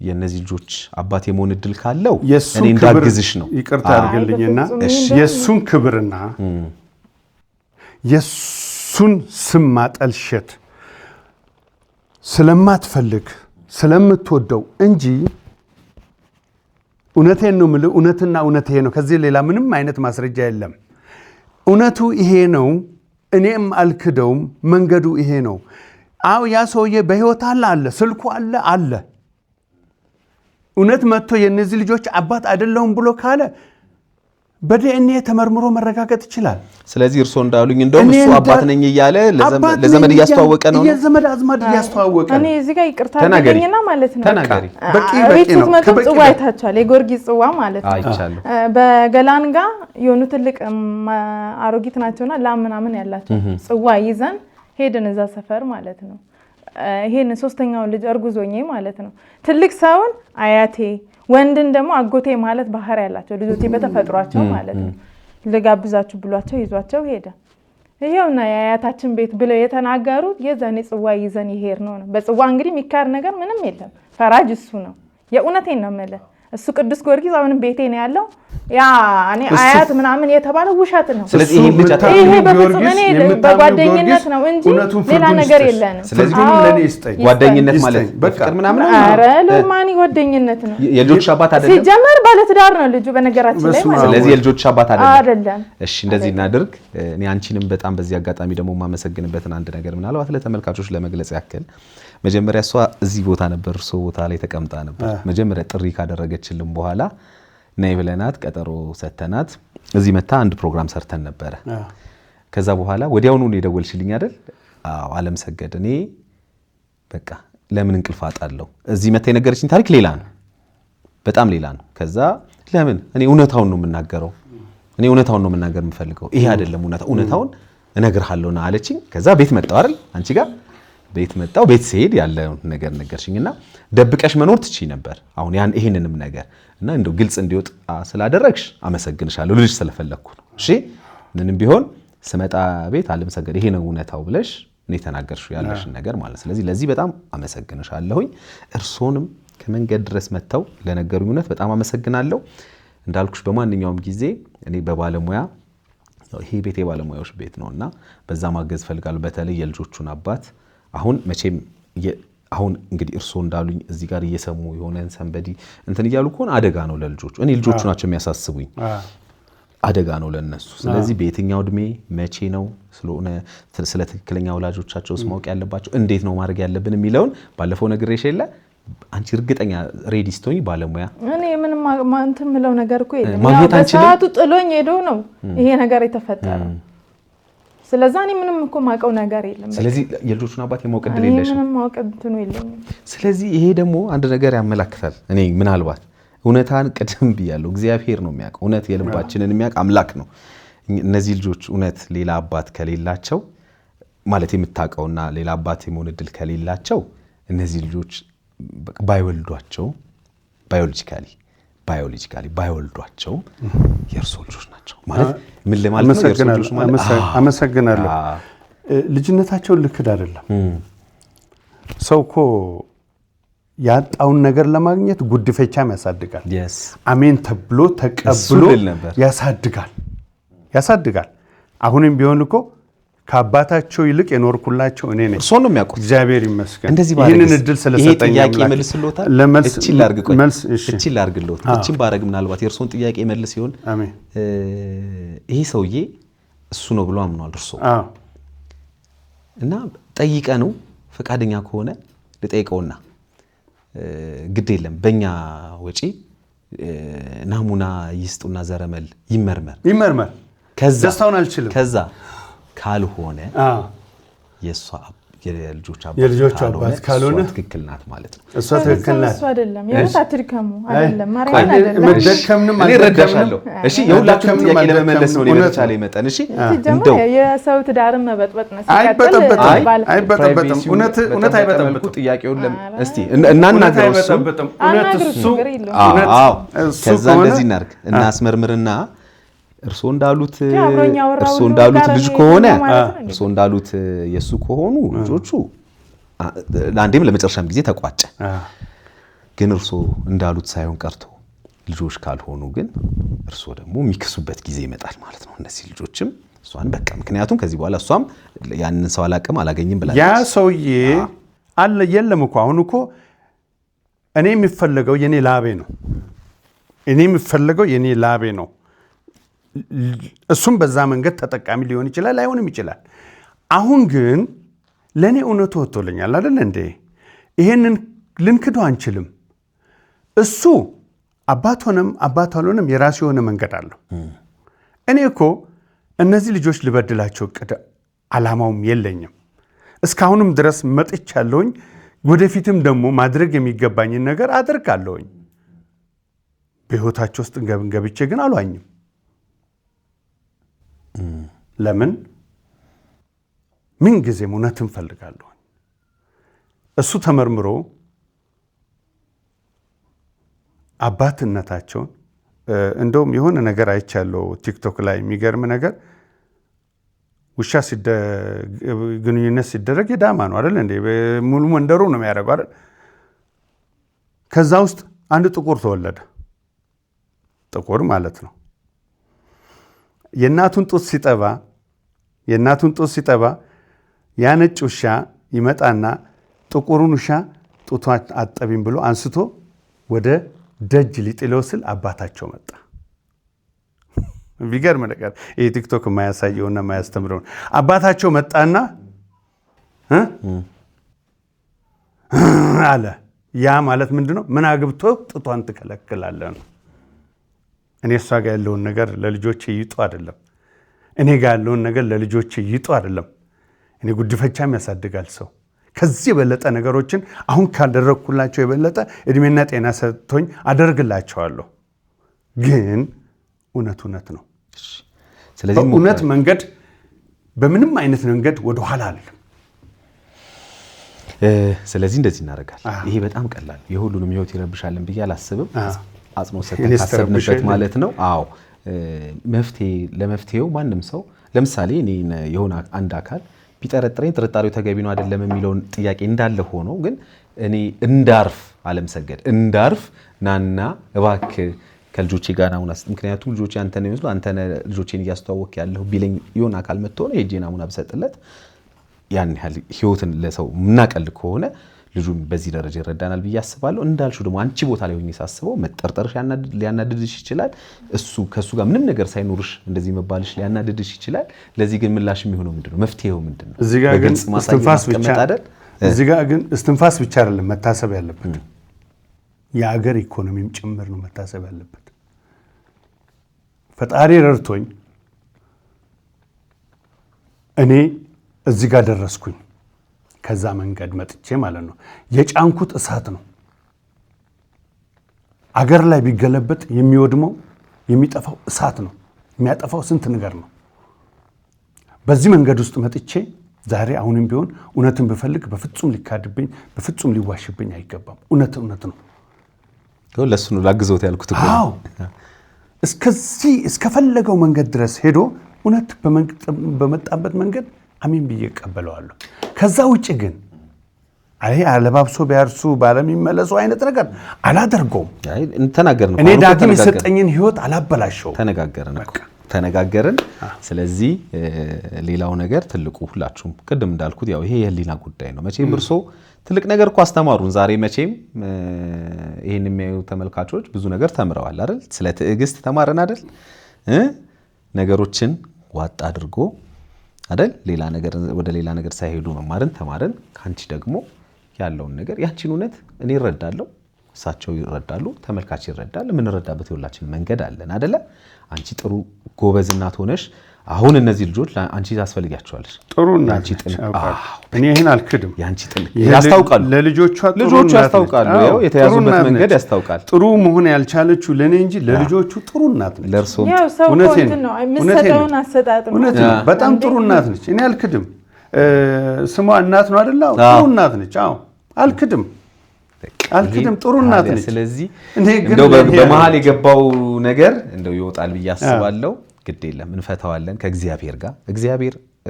የነዚህ ልጆች አባት የመሆን እድል ካለው እኔ እንዳግዝሽ ነው። ይቅርታ አድርግልኝና የሱን ክብርና የሱን ስም ማጠልሸት ስለማትፈልግ ስለምትወደው እንጂ እውነቴን ነው የምልህ። እውነትና እውነት ይሄ ነው። ከዚህ ሌላ ምንም አይነት ማስረጃ የለም። እውነቱ ይሄ ነው። እኔም አልክደውም። መንገዱ ይሄ ነው። አው ያ ሰውዬ በህይወት አለ፣ ስልኩ አለ። እውነት መጥቶ የነዚህ ልጆች አባት አይደለሁም ብሎ ካለ በዲኤንኤ ተመርምሮ መረጋገጥ ይችላል። ስለዚህ እርሶ እንዳሉኝ እንደውም እሱ አባት ነኝ እያለ ለዘመድ እያስተዋወቀ ነው። የዘመድ አዝማድ እያስተዋወቀ ነው። እኔ እዚህ ጋር ይቅርታ አድርገኝና ማለት ነው ተናገሪ። በቂ ነው። ጽዋ አይታችኋል? የጊዮርጊስ ጽዋ ማለት ነው። አይቻለሁ። በገላን ጋር የሆኑ ትልቅ አሮጊት ናቸውና ላም ምናምን ያላቸው ጽዋ ይዘን ሄድን እዛ ሰፈር ማለት ነው። ይሄን ሶስተኛውን ልጅ እርጉዞኜ ማለት ነው። ትልቅ ሰውን አያቴ ወንድን ደግሞ አጎቴ ማለት ባህሪ ያላቸው ልጆቼ በተፈጥሯቸው ማለት ነው። ልጋብዛችሁ ብሏቸው ይዟቸው ሄደ። ይሄውና የአያታችን ቤት ብለው የተናገሩት የዛኔ ጽዋ ይዘን ይሄር ነው። በጽዋ እንግዲህ የሚካር ነገር ምንም የለም። ፈራጅ እሱ ነው። የእውነቴን ነው የምልህ። እሱ ቅዱስ ጊዮርጊስ አሁንም ቤቴ ነው ያለው። ያ እኔ አያት ምናምን የተባለው ውሸት ነው። ስለዚህ ይሄ ልጅ ይሄ በፍጹም እኔ በጓደኝነት ነው እንጂ ሌላ ነገር የለንም። ስለዚህ ሁሉ ለኔ ይስጠኝ። ጓደኝነት ማለት በፍቅር ምናምን ነው። ኧረ ሎማኒ ጓደኝነት ነው። የልጆች አባት አይደለም። ሲጀመር ባለትዳር ነው ልጁ በነገራችን ላይ ማለት ነው። ስለዚህ የልጆች አባት አይደለም። እሺ እንደዚህ እናድርግ። እኔ አንቺንም በጣም በዚህ አጋጣሚ ደግሞ የማመሰግንበትን አንድ ነገር ምናልባት ለተመልካቾች ለመግለጽ ያክል መጀመሪያ እሷ እዚህ ቦታ ነበር፣ እርሶ ቦታ ላይ ተቀምጣ ነበር። መጀመሪያ ጥሪ ካደረገችልን በኋላ ነይ ብለናት ቀጠሮ ሰተናት እዚህ መታ አንድ ፕሮግራም ሰርተን ነበረ። ከዛ በኋላ ወዲያውኑ ነው የደወልሽልኝ አይደል? አዎ አለም ሰገድ። እኔ በቃ ለምን እንቅልፍ አጣለሁ። እዚህ መታ የነገረችኝ ታሪክ ሌላ ነው፣ በጣም ሌላ ነው። ከዛ ለምን እኔ እውነታውን ነው የምናገረው፣ እኔ እውነታውን ነው የምናገር የምፈልገው፣ ይሄ አይደለም እውነታውን እነግርሃለሁና አለችኝ። ከዛ ቤት መጣው አይደል አንቺ ጋር ቤት መጣው። ቤት ሲሄድ ያለው ነገር ነገርሽኝና ደብቀሽ መኖር ትችይ ነበር። አሁን ይሄንንም ነገር እና እንደው ግልጽ እንዲወጣ ስላደረግሽ አመሰግንሻለሁ። ልጅ ስለፈለኩ ነው። እሺ ምንም ቢሆን ስመጣ ቤት አለም ሰገድ ይሄ ነው እውነታው ብለሽ እኔ ተናገርሽው ያለሽን ነገር ማለት። ስለዚህ ለዚህ በጣም አመሰግንሻለሁኝ። እርሶንም ከመንገድ ድረስ መተው ለነገሩኝ እውነት በጣም አመሰግናለሁ። እንዳልኩሽ በማንኛውም ጊዜ እኔ በባለሙያ ይሄ ቤት የባለሙያዎች ቤት ነውና በዛ ማገዝ ፈልጋለሁ። በተለይ የልጆቹን አባት አሁን መቼም አሁን እንግዲህ እርሶ እንዳሉኝ እዚህ ጋር እየሰሙ የሆነን ሰንበዲ እንትን እያሉ ከሆነ አደጋ ነው ለልጆቹ። እኔ ልጆቹ ናቸው የሚያሳስቡኝ፣ አደጋ ነው ለነሱ። ስለዚህ በየትኛው እድሜ መቼ ነው ስለሆነ ስለ ትክክለኛ ወላጆቻቸው ማወቅ ያለባቸው፣ እንዴት ነው ማድረግ ያለብን የሚለውን ባለፈው ነግሬሽ የለ አንቺ እርግጠኛ ሬዲ ስትሆኚ ባለሙያ እኔ ምንም እንትን ምለው ነገር እኮ የለም። ማግኘት አንችልም። በሰዓቱ ጥሎኝ ሄዶ ነው ይሄ ነገር የተፈጠረው። ስለዚህ እኔ ምንም እኮ ማውቀው ነገር የለም። ስለዚህ የልጆቹን አባት የማወቅ ዕድል የለሽም። ምንም ማውቅ እንትኑ የለኝም። ስለዚህ ይሄ ደግሞ አንድ ነገር ያመላክታል። እኔ ምናልባት እውነታን ቅድም ብያለሁ፣ እግዚአብሔር ነው የሚያውቀው። እውነት የልባችንን የሚያውቅ አምላክ ነው። እነዚህ ልጆች እውነት ሌላ አባት ከሌላቸው ማለት የምታውቀውና ሌላ አባት የመሆን ዕድል ከሌላቸው እነዚህ ልጆች ባይወልዷቸው ባዮሎጂካሊ ባይወልዷቸው የእርሶ ልጆች ናቸው ማለት ምን ለማለት ነው? የእርሶ ልጆች ማለት አመሰግናለሁ። ልጅነታቸውን ልክድ አይደለም። ሰው እኮ ያጣውን ነገር ለማግኘት ጉድፈቻም ያሳድጋል። አሜን ተብሎ ተቀብሎ ያሳድጋል። አሁንም ቢሆን እኮ ከአባታቸው ይልቅ የኖርኩላቸው እኔ ነኝ። እርሶ ነው የሚያውቁት። እግዚአብሔር ይመስገን ይህንን እድል ስለሰጠኝ። ጥያቄ መልስልዎታል። እቺ ላርግልዎት። እቺን ባረግ ምናልባት የእርሶን ጥያቄ መልስ ይሆን? አሜን። ይሄ ሰውዬ እሱ ነው ብሎ አምኗል እርሶ እና ጠይቀ ነው ፈቃደኛ ከሆነ ልጠይቀውና ግድ የለም በእኛ ወጪ ናሙና ይስጡና ዘረመል ይመርመር ደስታውን አልችልም። ከዛ ካልሆነ የልጆች አባት ካልሆነ ትክክል ናት ማለት ነው። እሷ ትክክል ናት። እሱ አይደለም የምታትርከሙ አይደለም ማርያም አይደለም። መደከምንም እኔ ረዳሻለሁ። እሺ የሁላችሁም ጥያቄ ለመመለስ ነው በተቻለ መጠን። እሺ እንደው የሰው ትዳርን መበጥበጥ ነው። አይበጠበጥም። እውነት አይበጠበጥም። ጥያቄውን እስቲ እናናግረው እሱ ከዛ እንደዚህ እናድርግ እናስመርምርና እርሶ እንዳሉት ልጅ ከሆነ እርሶ እንዳሉት የሱ ከሆኑ ልጆቹ ለአንዴም ለመጨረሻም ጊዜ ተቋጨ። ግን እርሶ እንዳሉት ሳይሆን ቀርቶ ልጆች ካልሆኑ ግን እርሶ ደግሞ የሚክሱበት ጊዜ ይመጣል ማለት ነው። እነዚህ ልጆችም እሷን በቃ ምክንያቱም ከዚህ በኋላ እሷም ያንን ሰው አላገኝም ብላለች። ያ ሰውዬ አለ የለም እኮ አሁን እኮ እኔ የሚፈልገው የኔ ላቤ ነው። እሱም በዛ መንገድ ተጠቃሚ ሊሆን ይችላል፣ አይሆንም ይችላል። አሁን ግን ለኔ እውነቱ ወጥቶልኛል አይደል እንዴ? ይሄንን ልንክዶ አንችልም። እሱ አባት አልሆነም የራሱ የሆነ መንገድ አለው። እኔ እኮ እነዚህ ልጆች ልበድላቸው እቅድ አላማውም የለኝም። እስካሁንም ድረስ መጥቻለሁኝ። ወደፊትም ደግሞ ማድረግ የሚገባኝን ነገር አደርጋለሁኝ። በህይወታቸው ውስጥ ገብቼ ግን አልዋኝም። ለምን ምን ጊዜም እውነትን ፈልጋለሁ። እሱ ተመርምሮ አባትነታቸውን እንደውም የሆነ ነገር አይቻለሁ ቲክቶክ ላይ የሚገርም ነገር ውሻ ግንኙነት ሲደረግ የዳማ ነው አይደል እንዴ? ሙሉ መንደሩ ነው የሚያደርገው አይደል? ከዛ ውስጥ አንድ ጥቁር ተወለደ። ጥቁር ማለት ነው የእናቱን ጡት ሲጠባ ያ ነጭ ውሻ ይመጣና ጥቁሩን ውሻ ጡቷን አጠቢም ብሎ አንስቶ ወደ ደጅ ሊጥለው ስል አባታቸው መጣ። ቢገርም ነገር ይሄ ቲክቶክ የማያሳየውና የማያስተምረው አባታቸው መጣና አለ። ያ ማለት ምንድነው? ምን አግብቶ ጡቷን ትከለክላለህ ነው። እኔ እሷ ጋር ያለውን ነገር ለልጆቼ ይጡ አይደለም። እኔ ጋር ያለውን ነገር ለልጆቼ ይጡ አይደለም። እኔ ጉድፈቻም ያሳድጋል ሰው። ከዚህ የበለጠ ነገሮችን አሁን ካደረግኩላቸው የበለጠ እድሜና ጤና ሰጥቶኝ አደርግላቸዋለሁ። ግን እውነት ነው። ስለዚህ እውነት መንገድ በምንም አይነት መንገድ ወደ ኋላ አይደለም። ስለዚህ እንደዚህ እናደርጋለን። ይሄ በጣም ቀላል የሁሉንም ህይወት ይረብሻልን ብዬ አላስብም። አጽንኦት ሰጥተን ካሰብንበት ማለት ነው። አዎ ለመፍትሄው ማንም ሰው ለምሳሌ እኔ የሆነ አንድ አካል ቢጠረጥረኝ ጥርጣሬው ተገቢ ነው አይደለም የሚለውን ጥያቄ እንዳለ ሆኖ ግን እኔ እንዳርፍ ናና እባክህ ከልጆቼ ጋር ናሙና ምክንያቱም ልጆቼ አንተ ነው የሚመስሉ አንተ ልጆቼን እያስተዋወቅ ያለው ቢለኝ የሆነ አካል መጥቶ ነው ሄጄ ናሙና ብሰጥለት ያን ያህል ህይወትን ለሰው ምናቀል ከሆነ ልጁም በዚህ ደረጃ ይረዳናል ብዬ አስባለሁ። እንዳልሽው ደግሞ አንቺ ቦታ ላይ ሆኜ ሳስበው መጠርጠርሽ ሊያናድድሽ ይችላል። ከሱ ጋር ምንም ነገር ሳይኖርሽ እንደዚህ መባልሽ ሊያናድድሽ ይችላል። ለዚህ ግን ምላሽ የሚሆነው ምንድነው? መፍትሄው ምንድነው? እዚህ ጋር ግን እስትንፋስ ብቻ አይደለም መታሰብ ያለበት። የአገር ኢኮኖሚም ጭምር ነው መታሰብ ያለበት። ፈጣሪ ረድቶኝ እኔ እዚህ ጋር ደረስኩኝ። ከዛ መንገድ መጥቼ ማለት ነው። የጫንኩት እሳት ነው። አገር ላይ ቢገለበጥ የሚወድመው የሚጠፋው እሳት ነው። የሚያጠፋው ስንት ነገር ነው። በዚህ መንገድ ውስጥ መጥቼ ዛሬ አሁንም ቢሆን እውነትን ብፈልግ በፍጹም ሊካድብኝ በፍጹም ሊዋሽብኝ አይገባም። እውነት ነው። ለሱ ነው ላግዘውት ያልኩት። አዎ እስከዚህ እስከፈለገው መንገድ ድረስ ሄዶ እውነት በመጣበት መንገድ አሜን ብዬ እቀበለዋለሁ። ከዛ ውጭ ግን አይ አለባብሶ ቢያርሱ ባለሚመለሱ አይነት ነገር አላደርገውም። እኔ ዳግም የሰጠኝን ህይወት አላበላሸው። ተነጋገርን። ስለዚህ ሌላው ነገር ትልቁ ሁላችሁም ቅድም እንዳልኩት ያው ይሄ የህሊና ጉዳይ ነው። መቼም እርሶ ትልቅ ነገር እኮ አስተማሩን ዛሬ። መቼም ይሄን የሚያዩ ተመልካቾች ብዙ ነገር ተምረዋል አይደል? ስለ ትዕግስት ተማረን አይደል? ነገሮችን ዋጥ አድርጎ አይደል? ወደ ሌላ ነገር ሳይሄዱ መማርን ተማረን። ካንቺ ደግሞ ያለውን ነገር ያንቺን እውነት እኔ እረዳለሁ፣ እሳቸው ይረዳሉ፣ ተመልካች ይረዳል። የምንረዳበት የሁላችን መንገድ አለን አይደለ? አንቺ ጥሩ ጎበዝ እናት ሆነሽ አሁን እነዚህ ልጆች አንቺ ታስፈልጊያቸዋለሽ። ጥሩ እናት እኔ ይሄን አልክድም። ያንቺ ጥልቅ ያስታውቃሉ፣ ልጆቹ ያስታውቃሉ። ያው የተያዙበት መንገድ ያስታውቃል። ጥሩ መሆን ያልቻለችው ለኔ እንጂ ለልጆቹ ጥሩ እናት ነች። ለእርሶም እውነቴን ነው። በጣም ጥሩ እናት ነች። እኔ አልክድም። ስሟ እናት ነው አይደል? ጥሩ እናት ነች። አዎ አልክድም። ጥሩ እናት ነች። ስለዚህ እንደው በመሃል የገባው ነገር እንደው ይወጣል ብዬ አስባለሁ። ግድ የለም እንፈታዋለን ከእግዚአብሔር ጋር።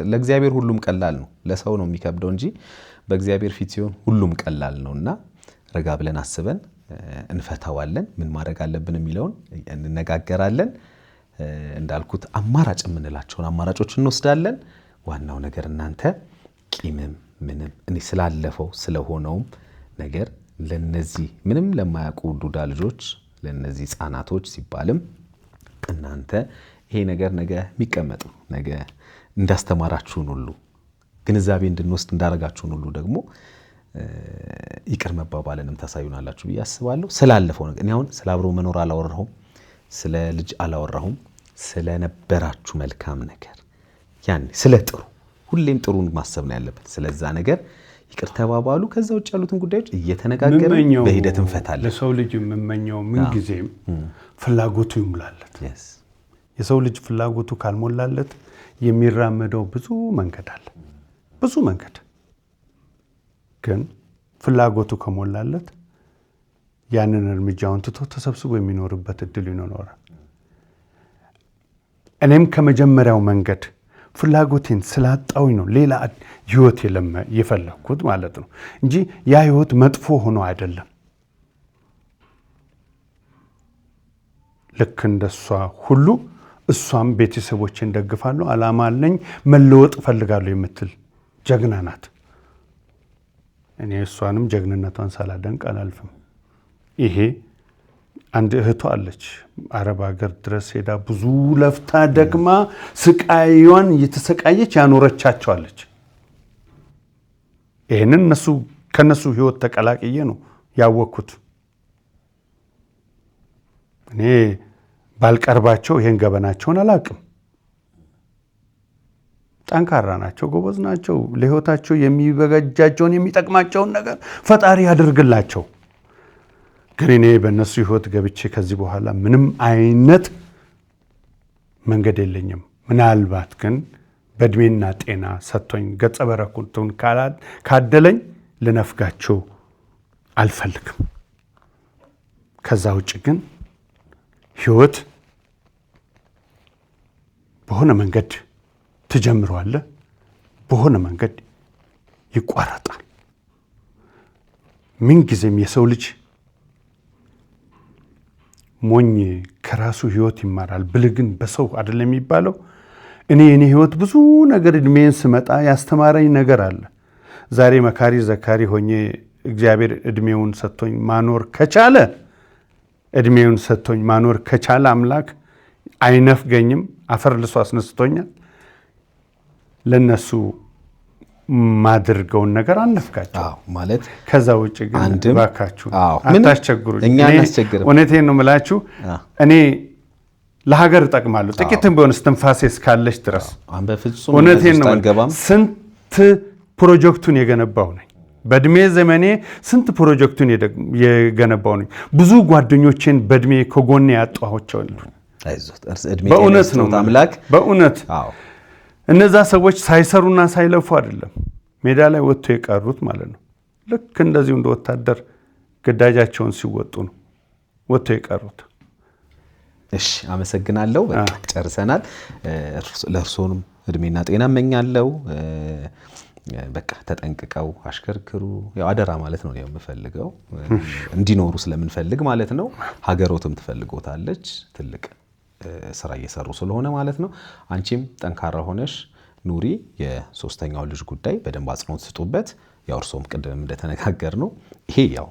ለእግዚአብሔር ሁሉም ቀላል ነው፣ ለሰው ነው የሚከብደው እንጂ በእግዚአብሔር ፊት ሲሆን ሁሉም ቀላል ነውና ረጋ ብለን አስበን እንፈታዋለን። ምን ማድረግ አለብን የሚለውን እንነጋገራለን። እንዳልኩት አማራጭ የምንላቸውን አማራጮች እንወስዳለን። ዋናው ነገር እናንተ ቂምም ምንም እኔ ስላለፈው ስለሆነውም ነገር ለነዚህ ምንም ለማያውቁ ዱዳ ልጆች ለነዚህ ህፃናቶች ሲባልም እናንተ ይሄ ነገር ነገ የሚቀመጡ ነገ እንዳስተማራችሁን ሁሉ ግንዛቤ እንድንወስድ እንዳረጋችሁን ሁሉ ደግሞ ይቅር መባባልንም ታሳዩናላችሁ ብዬ አስባለሁ። ስላለፈው ነገር እኔ አሁን ስለ አብሮ መኖር አላወራሁም፣ ስለ ልጅ አላወራሁም። ስለነበራችሁ መልካም ነገር ያኔ ስለ ጥሩ ሁሌም ጥሩን ማሰብ ነው ያለበት። ስለዛ ነገር ይቅር ተባባሉ። ከዛ ውጭ ያሉትን ጉዳዮች እየተነጋገርን በሂደት እንፈታለን። ለሰው ልጅ የምመኘው ምን ጊዜም ፍላጎቱ ይሙላለት። የሰው ልጅ ፍላጎቱ ካልሞላለት የሚራመደው ብዙ መንገድ አለ፣ ብዙ መንገድ። ግን ፍላጎቱ ከሞላለት ያንን እርምጃውን ትቶ ተሰብስቦ የሚኖርበት እድል ይኖራል። እኔም ከመጀመሪያው መንገድ ፍላጎቴን ስላጣውኝ ነው ሌላ ህይወት የፈለኩት ማለት ነው እንጂ ያ ህይወት መጥፎ ሆኖ አይደለም። ልክ እንደሷ ሁሉ እሷም ቤተሰቦችን ደግፋለሁ፣ አላማ አለኝ፣ መለወጥ ፈልጋለሁ የምትል ጀግና ናት። እኔ እሷንም ጀግንነቷን ሳላደንቅ አላልፍም። ይሄ አንድ እህቷ አለች አረብ ሀገር ድረስ ሄዳ ብዙ ለፍታ ደክማ ስቃይዋን እየተሰቃየች ያኖረቻቸዋለች። ይሄንን ከነሱ ህይወት ተቀላቅዬ ነው ያወቅኩት። እኔ ባልቀርባቸው ይሄን ገበናቸውን አላቅም። ጠንካራ ናቸው፣ ጎበዝ ናቸው። ለህይወታቸው የሚበጃቸውን የሚጠቅማቸውን ነገር ፈጣሪ ያደርግላቸው። ግን እኔ በእነሱ ህይወት ገብቼ ከዚህ በኋላ ምንም አይነት መንገድ የለኝም። ምናልባት ግን በእድሜና ጤና ሰጥቶኝ ገጸ በረከቱን ካደለኝ ልነፍጋቸው አልፈልግም። ከዛ ውጭ ግን ህይወት በሆነ መንገድ ትጀምረዋለህ፣ በሆነ መንገድ ይቋረጣል። ምን ጊዜም የሰው ልጅ ሞኝ ከራሱ ህይወት ይማራል፣ ብልህ ግን በሰው አይደለም የሚባለው። እኔ የኔ ህይወት ብዙ ነገር እድሜን ስመጣ ያስተማረኝ ነገር አለ። ዛሬ መካሪ ዘካሪ ሆኜ እግዚአብሔር እድሜውን ሰጥቶኝ ማኖር ከቻለ እድሜውን ሰጥቶኝ ማኖር ከቻለ አምላክ አይነፍገኝም። አፈር ልሶ አስነስቶኛል። ለነሱ ማድርገውን ነገር አነፍካቸው ማለት ከዛ ውጪ ግን ባካችሁ አታስቸግሩኝ እኛ እናስቸግር እውነቴን ነው የምላችሁ እኔ ለሀገር እጠቅማለሁ ጥቂትም ቢሆን እስትንፋሴ እስካለች ድረስ በፍጹም እውነቴን ነው ስንት ፕሮጀክቱን የገነባው ነኝ በእድሜ ዘመኔ ስንት ፕሮጀክቱን የገነባው ነኝ ብዙ ጓደኞቼን በእድሜ ከጎኔ ያጣኋቸው በእውነት ነው አምላክ በእውነት እነዛ ሰዎች ሳይሰሩና ሳይለፉ አይደለም ሜዳ ላይ ወጥቶ የቀሩት ማለት ነው ልክ እንደዚሁ እንደ ወታደር ግዳጃቸውን ሲወጡ ነው ወጥቶ የቀሩት እሺ አመሰግናለሁ በቃ ጨርሰናል ለእርሶንም እድሜና ጤና እመኛለሁ በቃ ተጠንቅቀው አሽከርክሩ ያው አደራ ማለት ነው የምፈልገው እንዲኖሩ ስለምንፈልግ ማለት ነው ሀገሮትም ትፈልጎታለች ትልቅ ስራ እየሰሩ ስለሆነ ማለት ነው አንቺም ጠንካራ ሆነሽ ኑሪ የሶስተኛው ልጅ ጉዳይ በደንብ አጽንኦት ስጡበት ያው እርሶም ቀደም እንደተነጋገር ነው ይሄ ያው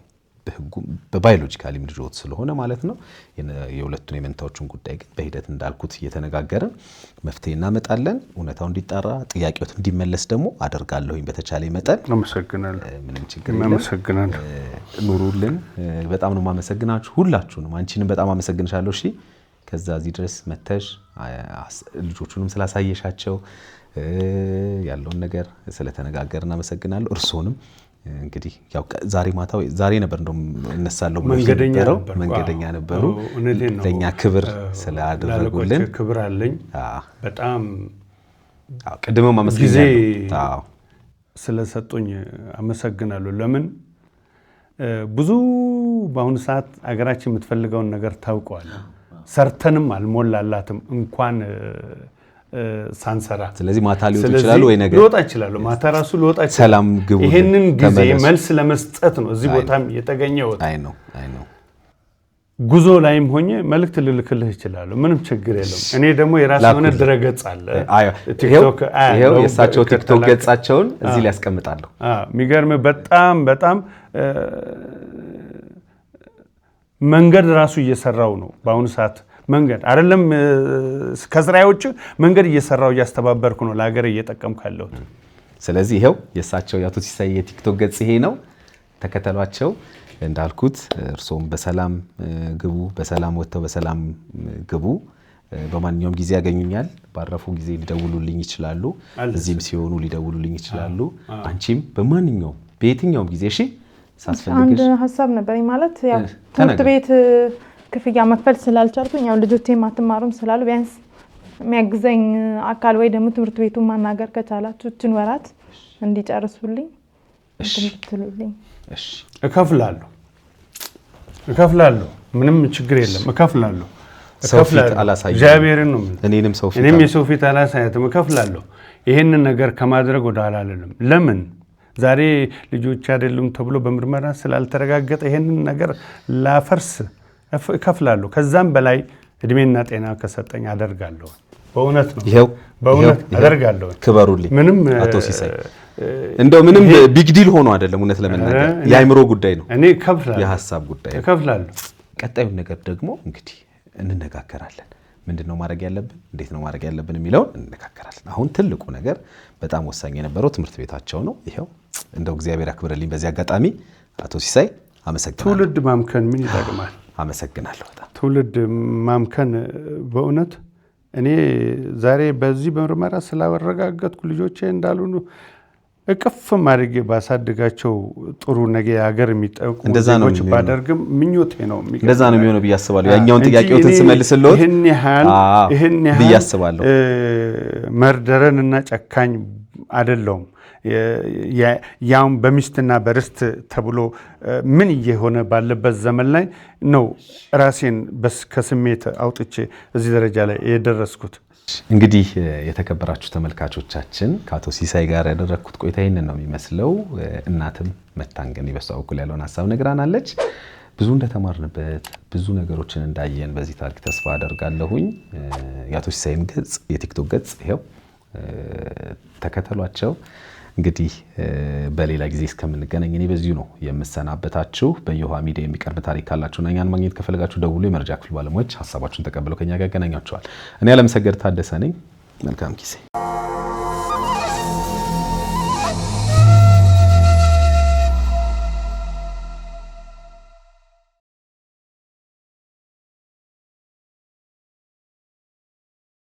በባዮሎጂካሊ ልጅዎት ስለሆነ ማለት ነው የሁለቱን የመንታዎችን ጉዳይ ግን በሂደት እንዳልኩት እየተነጋገርን መፍትሄ እናመጣለን እውነታው እንዲጣራ ጥያቄዎት እንዲመለስ ደግሞ አደርጋለሁኝ በተቻለ መጠን አመሰግናለሁ ምንም ችግር የለም አመሰግናለሁ ኑሩልን በጣም ነው ማመሰግናችሁ ሁላችሁንም አንቺንም በጣም አመሰግንሻለሁ እሺ ከዛ እዚህ ድረስ መተሽ ልጆቹንም ስላሳየሻቸው ያለውን ነገር ስለተነጋገርን አመሰግናለሁ እርሶንም እንግዲህ ያው ዛሬ ነበር እንደም እነሳለሁ መንገደኛ ነበሩ ለኛ ክብር ስላደረጉልን ክብር አለኝ በጣም ቀድመው ማመስገኛለሁ ስለሰጡኝ አመሰግናለሁ ለምን ብዙ በአሁኑ ሰዓት አገራችን የምትፈልገውን ነገር ታውቀዋል ሰርተንም አልሞላላትም እንኳን ሳንሰራ ስለዚህ ማታ ሊወጡ ይችላሉ ወይ ነገር ሊወጣ ይችላል ማታ ራሱ ሊወጣ ይችላል ሰላም ግቡ ይሄንን ጊዜ መልስ ለመስጠት ነው እዚህ ቦታም የተገኘው አይ ነው ጉዞ ላይም ሆኜ መልእክት ልልክልህ ይችላል ምንም ችግር የለም እኔ ደግሞ የራስ የሆነ ድረገጽ አለ ቲክቶክ ይሄው የሳቸው ቲክቶክ ገጻቸውን እዚህ ላይ ያስቀምጣለሁ የሚገርም በጣም መንገድ ራሱ እየሰራው ነው በአሁኑ ሰዓት መንገድ አይደለም ከስራዮች መንገድ እየሰራው ያስተባበርኩ ነው ለሀገር እየተጠቀምኩ ያለው ስለዚህ ይሄው የሳቸው ያቶ ሲሳይ የቲክቶክ ገጽ ይሄ ነው ተከተሏቸው እንዳልኩት እርሶም በሰላም ግቡ በሰላም ወጥተው በሰላም ግቡ በማንኛውም ጊዜ ያገኙኛል ባረፉ ጊዜ ሊደውሉልኝ ይችላሉ እዚህም ሲሆኑ ሊደውሉልኝ ይችላሉ አንቺም በማንኛውም በየትኛውም ጊዜ እሺ አንድ ሐሳብ ነበርኝ ማለት ያው ትምህርት ቤት ክፍያ መክፈል ስላልቻልኩኝ ያው ልጆቼም አትማሩም ስላሉ ቢያንስ የሚያግዘኝ አካል ወይ ደግሞ ትምህርት ቤቱን ማናገር ከቻላችሁ እችን ወራት እንዲጨርሱልኝ እንድትሉልኝ እሺ እከፍላለሁ ምንም ችግር የለም እከፍላለሁ እግዚአብሔርን ነው እኔም የሰው ፊት አላሳያትም እከፍላለሁ ይሄንን ነገር ከማድረግ ወደ ኋላ አልልም ለምን ዛሬ ልጆች አይደሉም ተብሎ በምርመራ ስላልተረጋገጠ ይሄንን ነገር ላፈርስ እከፍላለሁ ከዛም በላይ እድሜና ጤና ከሰጠኝ አደርጋለሁ በእውነት ነው ይሄው በእውነት አደርጋለሁ ክበሩልኝ ምንም አቶ ሲሳይ እንደው ምንም ቢግ ዲል ሆኖ አይደለም እውነት ለመናገር የአይምሮ ጉዳይ ነው እኔ እከፍላለሁ የሐሳብ ጉዳይ ነው እከፍላለሁ ቀጣዩ ነገር ደግሞ እንግዲህ እንነጋገራለን ምንድነው ማድረግ ያለብን እንዴት ነው ማድረግ ያለብን የሚለው እንነጋገራለን አሁን ትልቁ ነገር በጣም ወሳኝ የነበረው ትምህርት ቤታቸው ነው ይሄው እንደው እግዚአብሔር ያክብርልኝ በዚህ አጋጣሚ አቶ ሲሳይ አመሰግናለሁ ትውልድ ማምከን ምን ይጠቅማል አመሰግናለሁ በጣም ትውልድ ማምከን በእውነት እኔ ዛሬ በዚህ በምርመራ ስላወረጋገጥኩ ልጆቼ እንዳሉኑ እቅፍ ማድረግ ባሳድጋቸው ጥሩ ነገ ሀገር የሚጠቁ ዜጎች ባደርግም ምኞቴ ነው እንደዛ ነው የሚሆነው ብያስባለሁ ያኛውን ጥያቄዎትን ስመልስልዎት ይሄን ያህል ብያስባለሁ መርደረንና ጨካኝ አይደለም ያው በሚስትና በርስት ተብሎ ምን እየሆነ ባለበት ዘመን ላይ ነው ራሴን ከስሜት አውጥቼ እዚህ ደረጃ ላይ የደረስኩት እንግዲህ የተከበራችሁ ተመልካቾቻችን ከአቶ ሲሳይ ጋር ያደረኩት ቆይታ ይሄንን ነው የሚመስለው እናትም መታንገን ይበሳው በኩል ያለውን ሐሳብ ነግራናለች ብዙ እንደተማርንበት ብዙ ነገሮችን እንዳየን በዚህ ታሪክ ተስፋ አደርጋለሁኝ የአቶ ሲሳይን ገጽ የቲክቶክ ገጽ ይሄው ተከተሏቸው እንግዲህ በሌላ ጊዜ እስከምንገናኝ እኔ በዚሁ ነው የምሰናበታችሁ በየውሃ ሚዲያ የሚቀርብ ታሪክ ካላችሁና እኛን ማግኘት ከፈለጋችሁ ደውሉ የመረጃ ክፍል ባለሙያዎች ሐሳባችሁን ተቀበለው ከኛ ጋር ያገናኛችኋል እኔ አለምሰገድ ታደሰ ነኝ መልካም ጊዜ